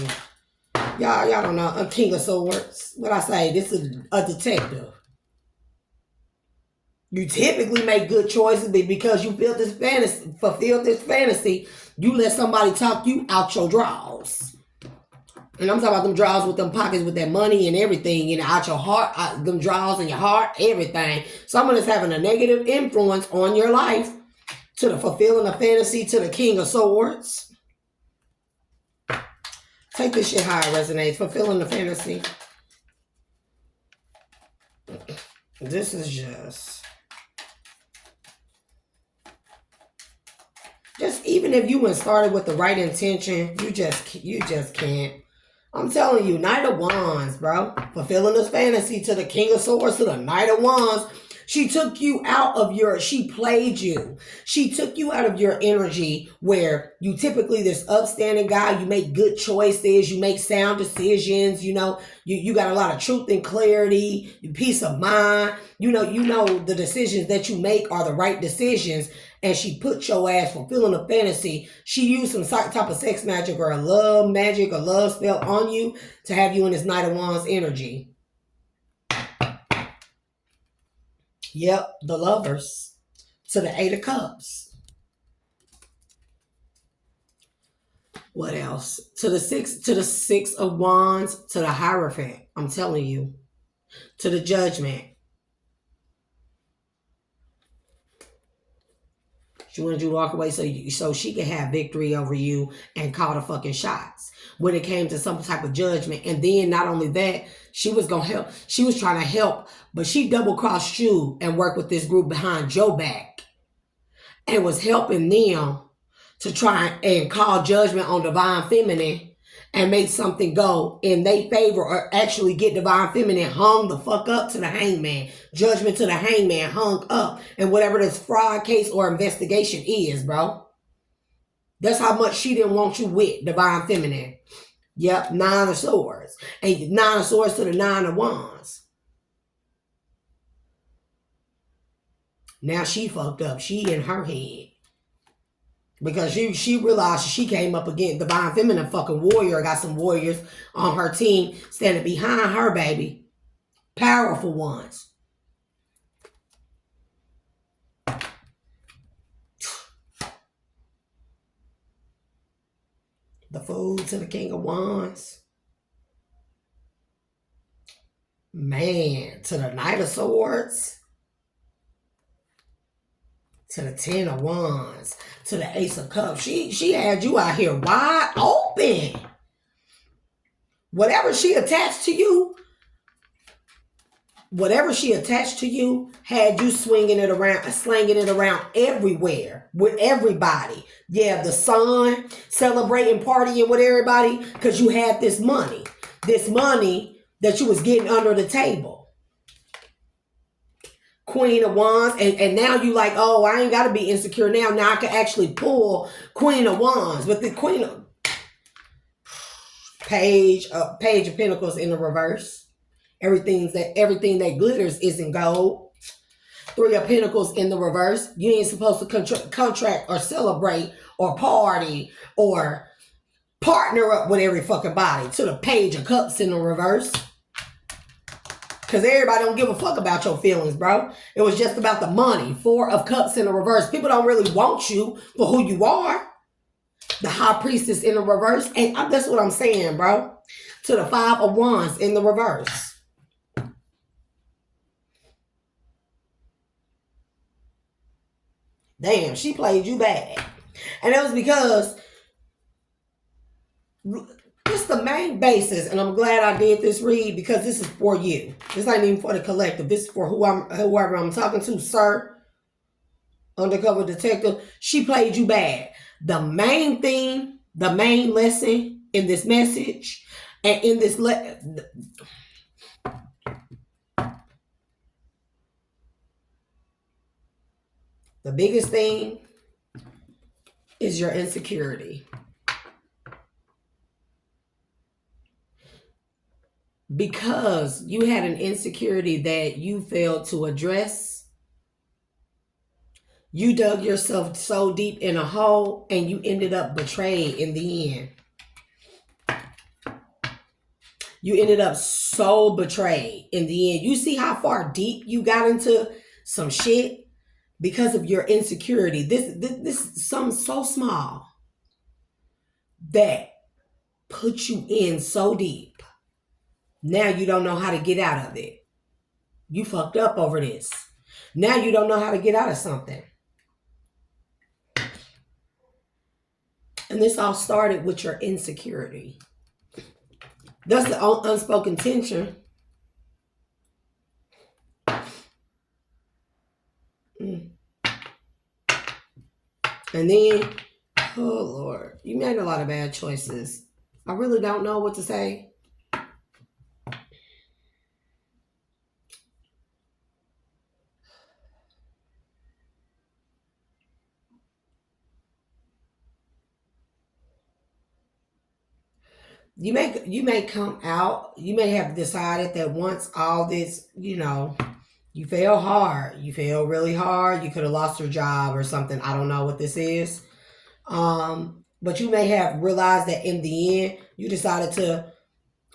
Y'all don't know. A King of Swords. What I say, this is a detective. You typically make good choices because you fulfilled this fantasy. You let somebody talk you out your drawers. And I'm talking about them drawers with them pockets with that money and everything, out your heart, them drawers in your heart, everything. Someone is having a negative influence on your life to the fulfilling a fantasy to the King of Swords. Take this shit how it resonates. Fulfilling the fantasy. This is just even if you went started with the right intention, you just can't. I'm telling you, Knight of Wands, bro. Fulfilling this fantasy to the King of Swords, to the Knight of Wands. She took you out of she played you. She took you out of your energy where you typically this upstanding guy, you make good choices, you make sound decisions, you got a lot of truth and clarity, peace of mind. You know the decisions that you make are the right decisions. And she put your ass fulfilling a fantasy. She used some type of sex magic or a love magic or love spell on you to have you in this Knight of Wands energy. Yep, the Lovers. To the Eight of Cups. What else? To the Six of Wands, to the Hierophant. I'm telling you. To the Judgment. She wanted you to walk away so she could have victory over you and call the fucking shots when it came to some type of judgment. And then not only that, she was gonna help. She was trying to help, but she double crossed you and worked with this group behind your back and was helping them to try and call judgment on divine feminine and make something go in their favor, or actually get divine feminine hung the fuck up to the hangman. Judgment to the hangman, hung up. And whatever this fraud case or investigation is, bro. That's how much she didn't want you with divine feminine. Yep, Nine of Swords. And Nine of Swords to the Nine of Wands. Now she fucked up. She in her head. Because she realized she came up against divine feminine fucking warrior. Got some warriors on her team standing behind her, baby. Powerful ones. The Fool to the King of Wands. Man, to the Knight of Swords. To the Ten of Wands. To the Ace of Cups. She had you out here wide open. Whatever she attached to you had you swinging it around, slanging it around everywhere with everybody. Yeah, the sun, celebrating, partying with everybody because you had this money that you was getting under the table. Queen of Wands, and now you like, oh, I ain't got to be insecure now. Now I can actually pull Queen of Wands. But the Queen of Page of Pentacles in the reverse. Everything that glitters isn't gold. Three of Pentacles in the reverse. You ain't supposed to contract or celebrate or party or partner up with every fucking body. To the Page of Cups in the reverse. Because everybody don't give a fuck about your feelings, bro. It was just about the money. Four of Cups in the reverse. People don't really want you for who you are. The High Priestess in the reverse. And that's what I'm saying, bro. To the Five of Wands in the reverse. Damn, she played you bad. And that was because this the main basis, and I'm glad I did this read because this is for you. This ain't even for the collective. This is for whoever I'm talking to, sir. Undercover detective. She played you bad. The main thing, the main lesson in this message, and in this the biggest thing is your insecurity. Because you had an insecurity that you failed to address, you dug yourself so deep in a hole and you ended up betrayed in the end. You ended up so betrayed in the end. You see how far deep you got into some shit because of your insecurity. This is something so small that put you in so deep. Now you don't know how to get out of it. You fucked up over this. Now you don't know how to get out of something. And this all started with your insecurity. That's the unspoken tension. And then, oh Lord, you made a lot of bad choices. I really don't know what to say. You may come out, you may have decided that once all this, you fail hard. You fail really hard. You could have lost your job or something. I don't know what this is. But you may have realized that in the end, you decided to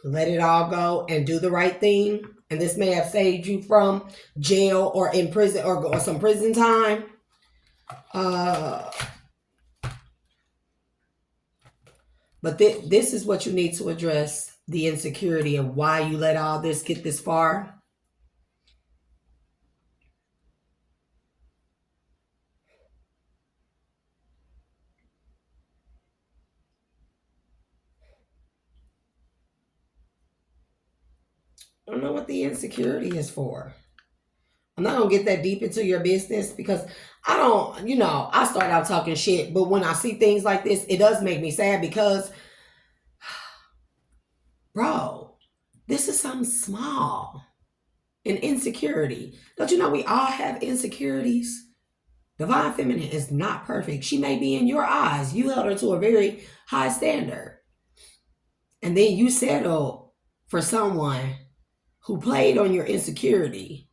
let it all go and do the right thing. And this may have saved you from jail or in prison or some prison time. But this is what you need to address, the insecurity of why you let all this get this far. I don't know what the insecurity is for. I'm not going to get that deep into your business because I don't, I start out talking shit. But when I see things like this, it does make me sad because, bro, this is something small. An insecurity. Don't you know we all have insecurities? Divine Feminine is not perfect. She may be in your eyes. You held her to a very high standard. And then you settled for someone who played on your insecurity.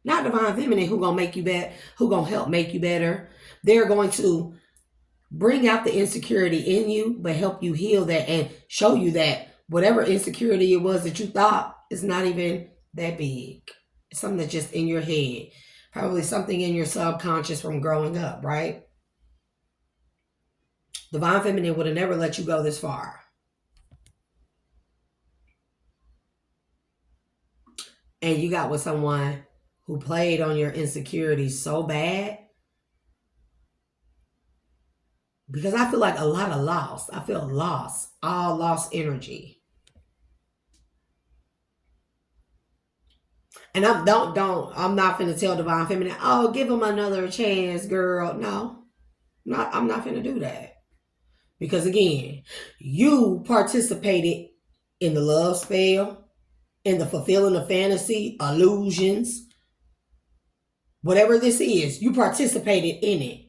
Not Divine Feminine who gonna make you better, who gonna help make you better. They're going to bring out the insecurity in you, but help you heal that and show you that whatever insecurity it was that you thought is not even that big. It's something that's just in your head. Probably something in your subconscious from growing up, right? Divine Feminine would have never let you go this far. And you got with someone who played on your insecurities so bad. Because I feel like a lot of loss. I feel lost. All lost energy. And I'm not finna tell Divine Feminine, oh, give him another chance, girl. No. I'm not finna do that. Because again, you participated in the love spell, in the fulfilling of fantasy, illusions. Whatever this is, you participated in it.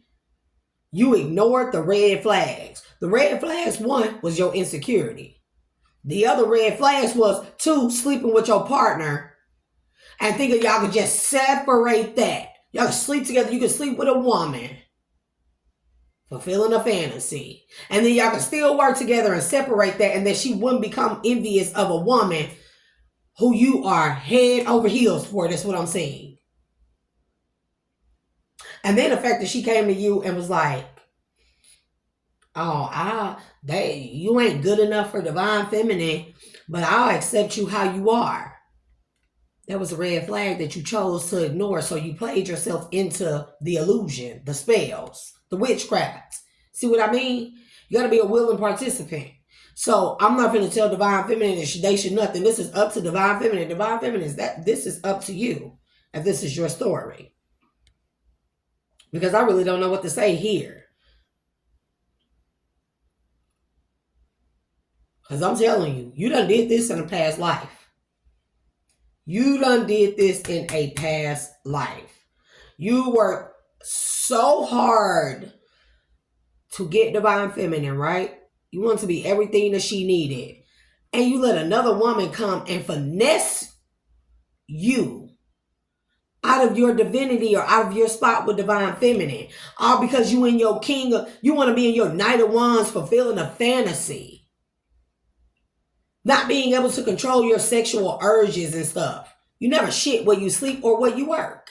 You ignored the red flags. The red flags, one, was your insecurity. The other red flags was, two, sleeping with your partner and thinking y'all could just separate that. Y'all can sleep together. You can sleep with a woman. Fulfilling a fantasy. And then y'all can still work together and separate that, and then she wouldn't become envious of a woman who you are head over heels for. That's what I'm saying. And then the fact that she came to you and was like, oh, you ain't good enough for Divine Feminine, but I'll accept you how you are. That was a red flag that you chose to ignore. So you played yourself into the illusion, the spells, the witchcraft. See what I mean? You got to be a willing participant. So I'm not going to tell Divine Feminine that they should nothing. This is up to Divine Feminine. Divine Feminine this is up to you. And this is your story. Because I really don't know what to say here. Because I'm telling you, you done did this in a past life. You done did this in a past life. You worked so hard to get Divine Feminine, right? You want to be everything that she needed. And you let another woman come and finesse you out of your divinity or out of your spot with Divine Feminine. All because you in your you want to be in your Knight of Wands fulfilling a fantasy. Not being able to control your sexual urges and stuff. You never shit where you sleep or where you work.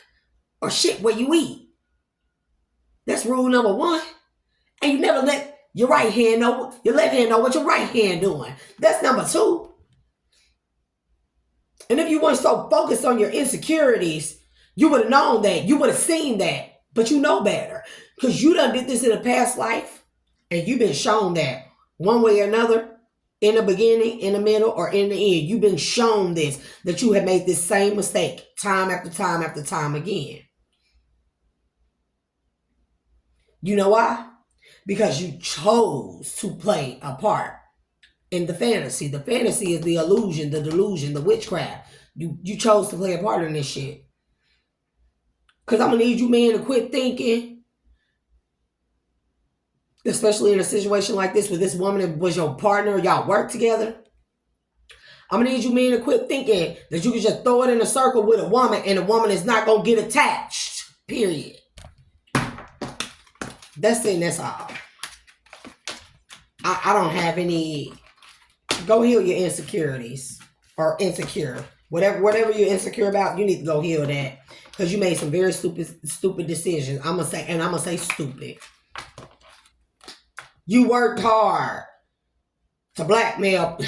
Or shit where you eat. That's rule number one. And you never let your right hand know, your left hand know what your right hand doing. That's number two. And if you weren't so focused on your insecurities, you would have known that. You would have seen that. But you know better. Because you done did this in a past life. And you've been shown that one way or another. In the beginning, in the middle, or in the end, you've been shown this, that you have made this same mistake time after time after time again. You know why? Because you chose to play a part in the fantasy. The fantasy is the illusion, the delusion, the witchcraft. You chose to play a part in this shit. Because I'm going to need you men to quit thinking, especially in a situation like this where this woman was your partner, y'all work together. I'm going to need you men to quit thinking that you can just throw it in a circle with a woman and the woman is not going to get attached. Period. That's it. That's all. I don't have any. Go heal your insecurities. or insecure. Whatever you're insecure about, you need to go heal that. Because you made some very stupid decisions. I'm gonna say stupid. You worked hard to blackmail.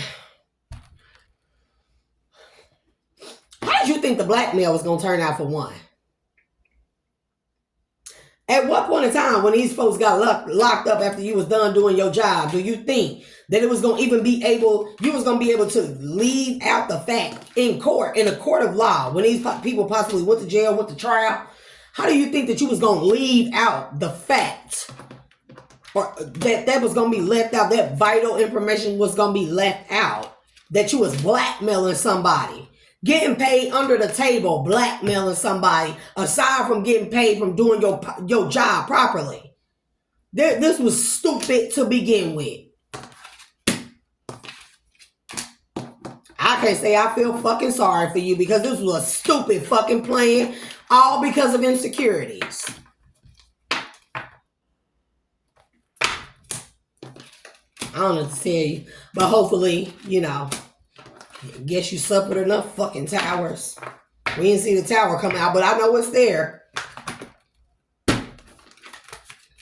How did you think the blackmail was gonna turn out for one? At what point in time, when these folks got locked up after you was done doing your job, do you think that it was gonna even be able, you was gonna be able to leave out the fact in court, in a court of law, when these people possibly went to jail, went to trial? How do you think that you was gonna leave out the fact, or that was gonna be left out? That vital information was gonna be left out. That you was blackmailing somebody. Getting paid under the table, blackmailing somebody, aside from getting paid from doing your job properly. This was stupid to begin with. I can't say I feel fucking sorry for you, because this was a stupid fucking plan, all because of insecurities. I don't know what to tell you, but hopefully, guess you suffered enough fucking towers. We didn't see the tower come out, but I know it's there.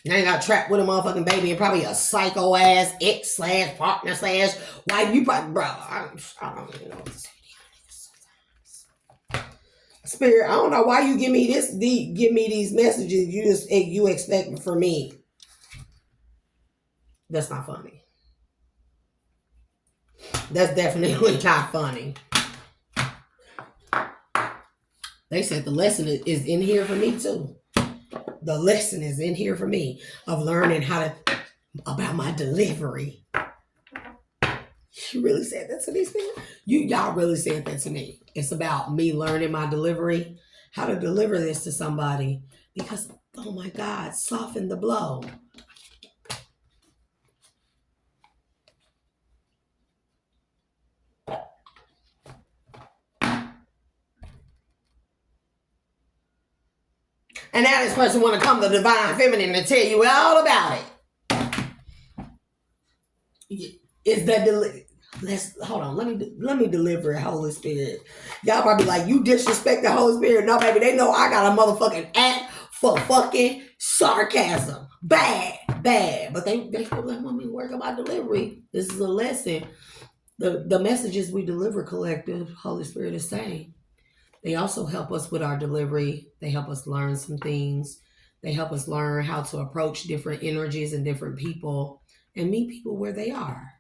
Now you got trapped with a motherfucking baby and probably a psycho ass ex/partner/ wife. You probably, bro, I don't even know what to say. Spirit, I don't know why you give me these messages. You expect for me. That's not funny. That's definitely not funny. They said the lesson is in here for me too. The lesson is in here for me of learning about my delivery. You really said that to these people? Y'all really said that to me. It's about me learning my delivery, how to deliver this to somebody, because, oh my God, soften the blow. And now this person want to come to Divine Feminine and tell you all about it. Is that hold on? Let me deliver it, Holy Spirit. Y'all probably like, you disrespect the Holy Spirit. No, baby, they know I got a motherfucking act for fucking sarcasm. Bad. But they still want me to work on my delivery. This is a lesson. The messages we deliver collective, Holy Spirit is saying. They also help us with our delivery. They help us learn some things. They help us learn how to approach different energies and different people and meet people where they are.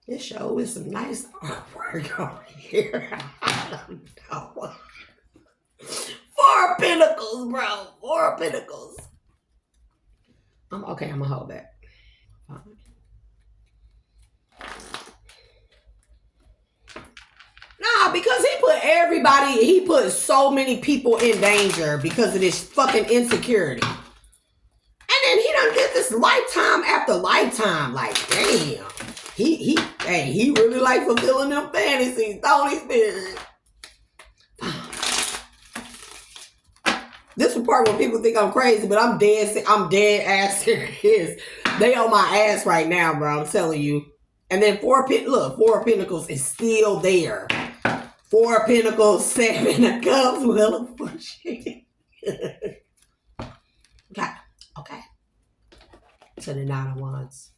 This show is some nice artwork over here. I don't know. 4 Pentacles, bro. 4 Pentacles. I'm gonna hold back. Nah, because he put so many people in danger because of this fucking insecurity. And then he done did this lifetime after lifetime. Like, damn. He really like fulfilling them fantasies, don't he, Spirit? This is the part where people think I'm crazy, but I'm dead ass serious. They on my ass right now, bro. I'm telling you. And then 4 Pentacles is still there. 4 Pentacles, 7 of Cups, Wheel of Fortune. Okay. To the 9 of Wands.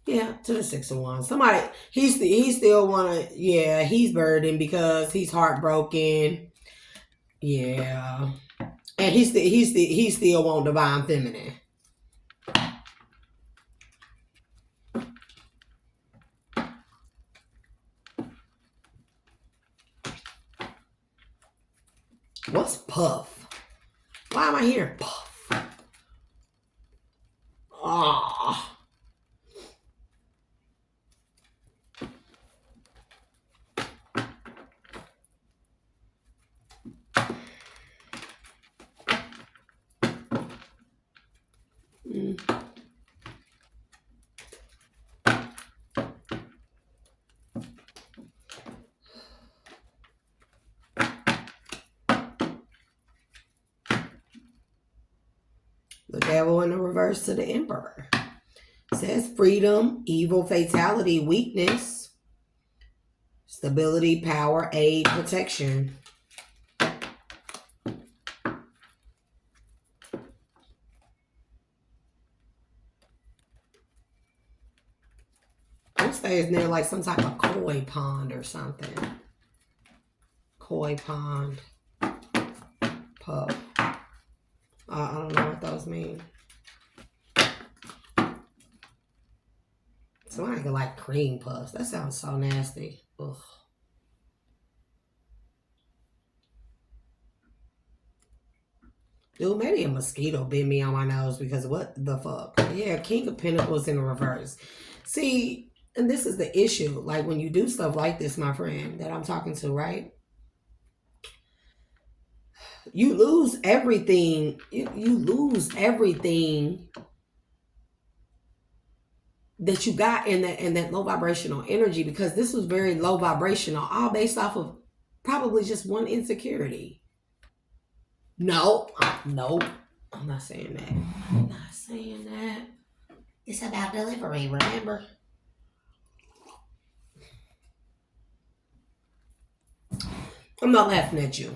Yeah, to the 6 of Wands. Somebody, he still wanna, yeah, he's burdened because he's heartbroken. Yeah. And he still want Divine Feminine. What's puff? Why am I hearing puff? Ah. The devil in the reverse to the emperor. It says freedom, evil, fatality, weakness, stability, power, aid, protection. It stays near like some type of koi pond or something. Koi pond. Puff. I don't know what those mean. Somebody could like cream puffs. That sounds so nasty. Ugh. Dude, maybe a mosquito bit me on my nose because what the fuck? Yeah, King of Pentacles in the reverse. See, and this is the issue. Like when you do stuff like this, my friend that I'm talking to, right? You lose everything. You lose everything that you got in that low vibrational energy, because this was very low vibrational, all based off of probably just one insecurity. No, no, I'm not saying that. I'm not saying that. It's about delivery, remember? I'm not laughing at you.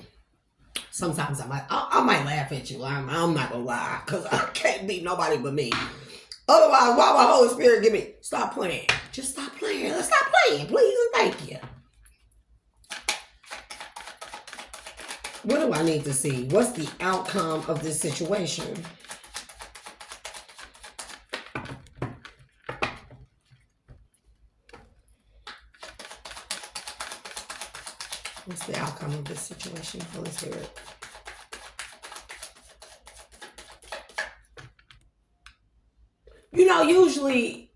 Sometimes I might laugh at you. I'm not gonna lie, because I can't be nobody but me. Otherwise, why would Holy Spirit give me, stop playing? Just stop playing. Let's stop playing, please and thank you. What do I need to see? What's the outcome of this situation? What's the outcome of this situation, Holy Spirit? You know, usually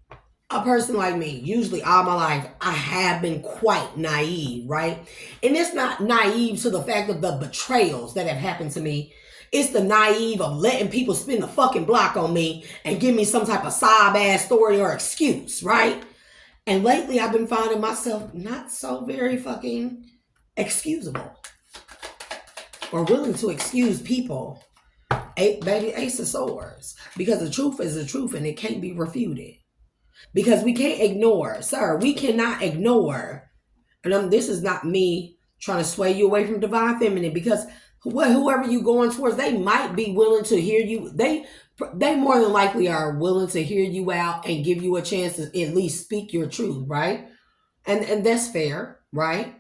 a person like me, usually all my life, I have been quite naive, right? And it's not naive to the fact of the betrayals that have happened to me. It's the naive of letting people spin the fucking block on me and give me some type of sob-ass story or excuse, right? And lately I've been finding myself not so very fucking excusable or willing to excuse people. Ace of Swords. Because the truth is the truth and it can't be refuted. Because we can't ignore, sir, we cannot ignore. And this is not me trying to sway you away from divine feminine, because whoever you going towards, they might be willing to hear you. They more than likely are willing to hear you out and give you a chance to at least speak your truth, right? And that's fair, right?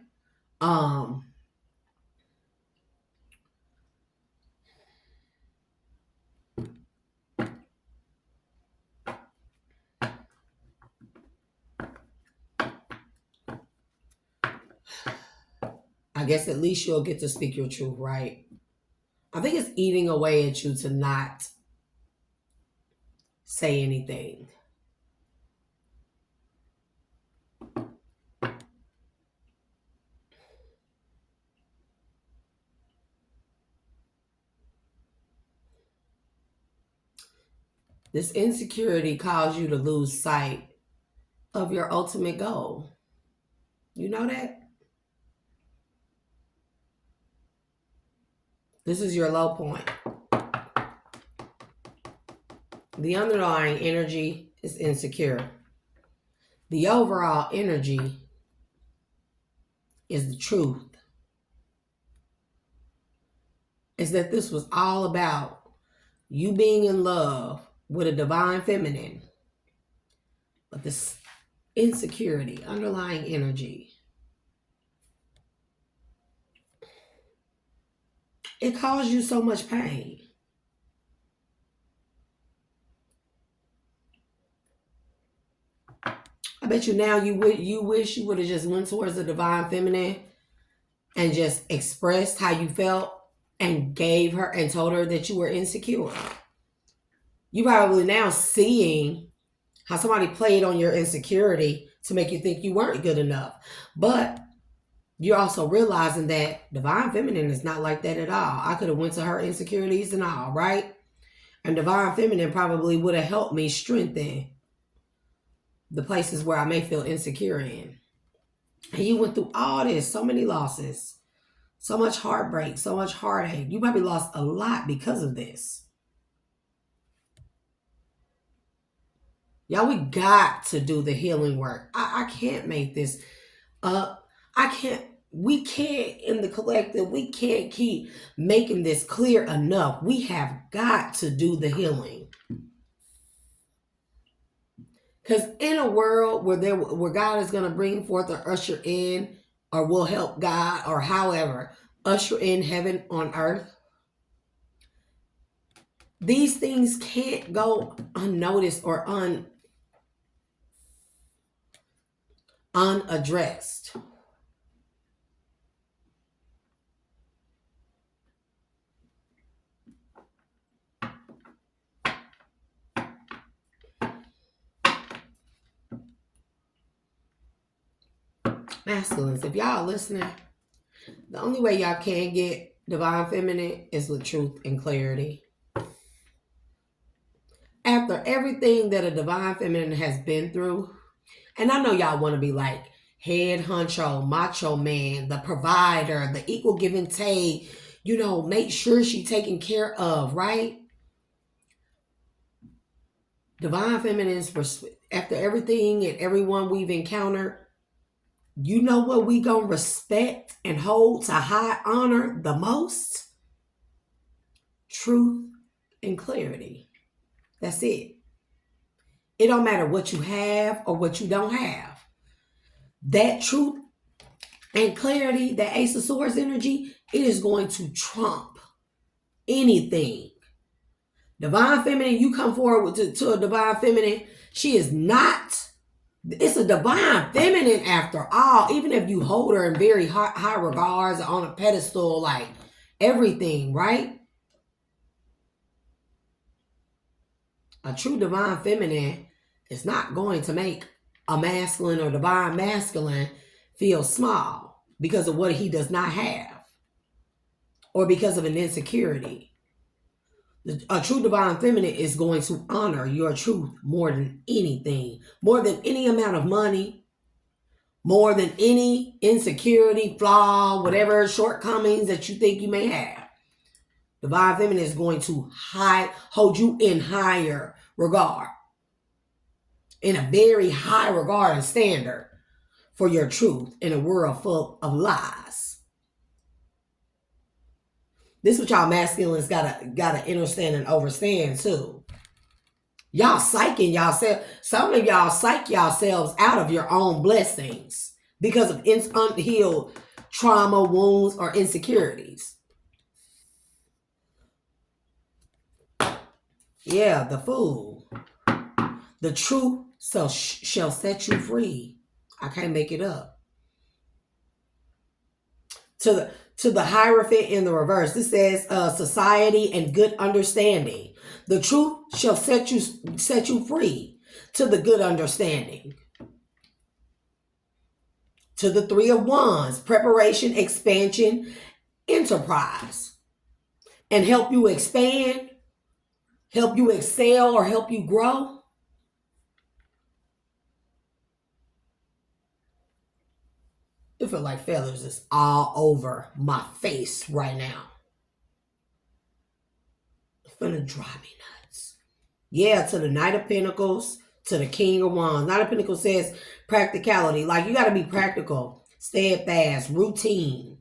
I guess at least you'll get to speak your truth, right? I think it's eating away at you to not say anything. This insecurity caused you to lose sight of your ultimate goal. You know that? This is your low point. The underlying energy is insecure. The overall energy is the truth. Is that this was all about you being in love with a divine feminine. But this insecurity, underlying energy, it caused you so much pain. I bet you now you wish you would have just went towards the divine feminine and just expressed how you felt and gave her and told her that you were insecure. You probably now seeing how somebody played on your insecurity to make you think you weren't good enough. But you're also realizing that divine feminine is not like that at all. I could have went to her insecurities and all, right? And divine feminine probably would have helped me strengthen the places where I may feel insecure in. And you went through all this, so many losses, so much heartbreak, so much heartache. You probably lost a lot because of this. Y'all, we got to do the healing work. I can't make this up. We can't, in the collective, we can't keep making this clear enough. We have got to do the healing. Because in a world where God is going to bring forth or usher in, or will help God, or however, usher in heaven on earth, these things can't go unnoticed or unaddressed. Masculines, if y'all listening, the only way y'all can get divine feminine is with truth and clarity. After everything that a divine feminine has been through, and I know y'all want to be like head honcho, macho man, the provider, the equal give and take, make sure she's taken care of, right? Divine feminines, after everything and everyone we've encountered, you know what we gonna respect and hold to high honor the most? Truth and clarity. That's it. It don't matter what you have or what you don't have. That truth and clarity, that Ace of Swords energy, it is going to trump anything. Divine feminine, you come forward to a divine feminine, she is not, it's a divine feminine after all. Even if you hold her in very high regards, on a pedestal, like everything, right? A true divine feminine is not going to make a masculine or divine masculine feel small because of what he does not have or because of an insecurity. A true divine feminine is going to honor your truth more than anything, more than any amount of money, more than any insecurity, flaw, whatever shortcomings that you think you may have. Divine feminine is going to hold you in higher regard, in a very high regard and standard for your truth in a world full of lies. This is what y'all masculines gotta understand and understand too. Y'all psyching yourself. Some of y'all psych yourselves out of your own blessings because of unhealed trauma, wounds, or insecurities. Yeah, the Fool. The truth shall set you free. I can't make it up. To the Hierophant in the reverse, this says society and good understanding. The truth shall set you free to the good understanding. To the Three of Wands, preparation, expansion, enterprise, and help you expand, help you excel, or help you grow. It feels like feathers is all over my face right now. It's gonna drive me nuts. Yeah, to the Knight of Pentacles, to the King of Wands. Knight of Pentacles says practicality. Like, you got to be practical, steadfast, routine.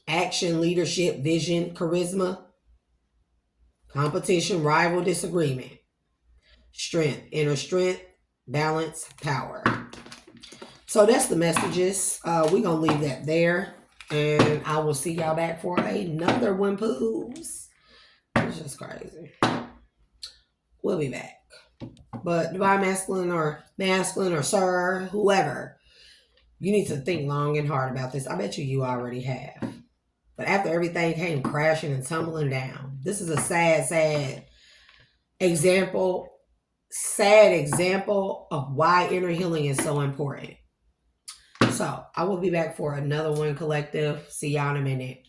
Action, leadership, vision, charisma, competition, rival, disagreement. Strength, inner strength, balance, power. So that's the messages. We're going to leave that there. And I will see y'all back for another one, poos. It's just crazy. We'll be back. But divine masculine or sir, whoever, you need to think long and hard about this. I bet you already have. But after everything came crashing and tumbling down, this is a sad example of why inner healing is so important. So I will be back for another one, collective. See y'all in a minute.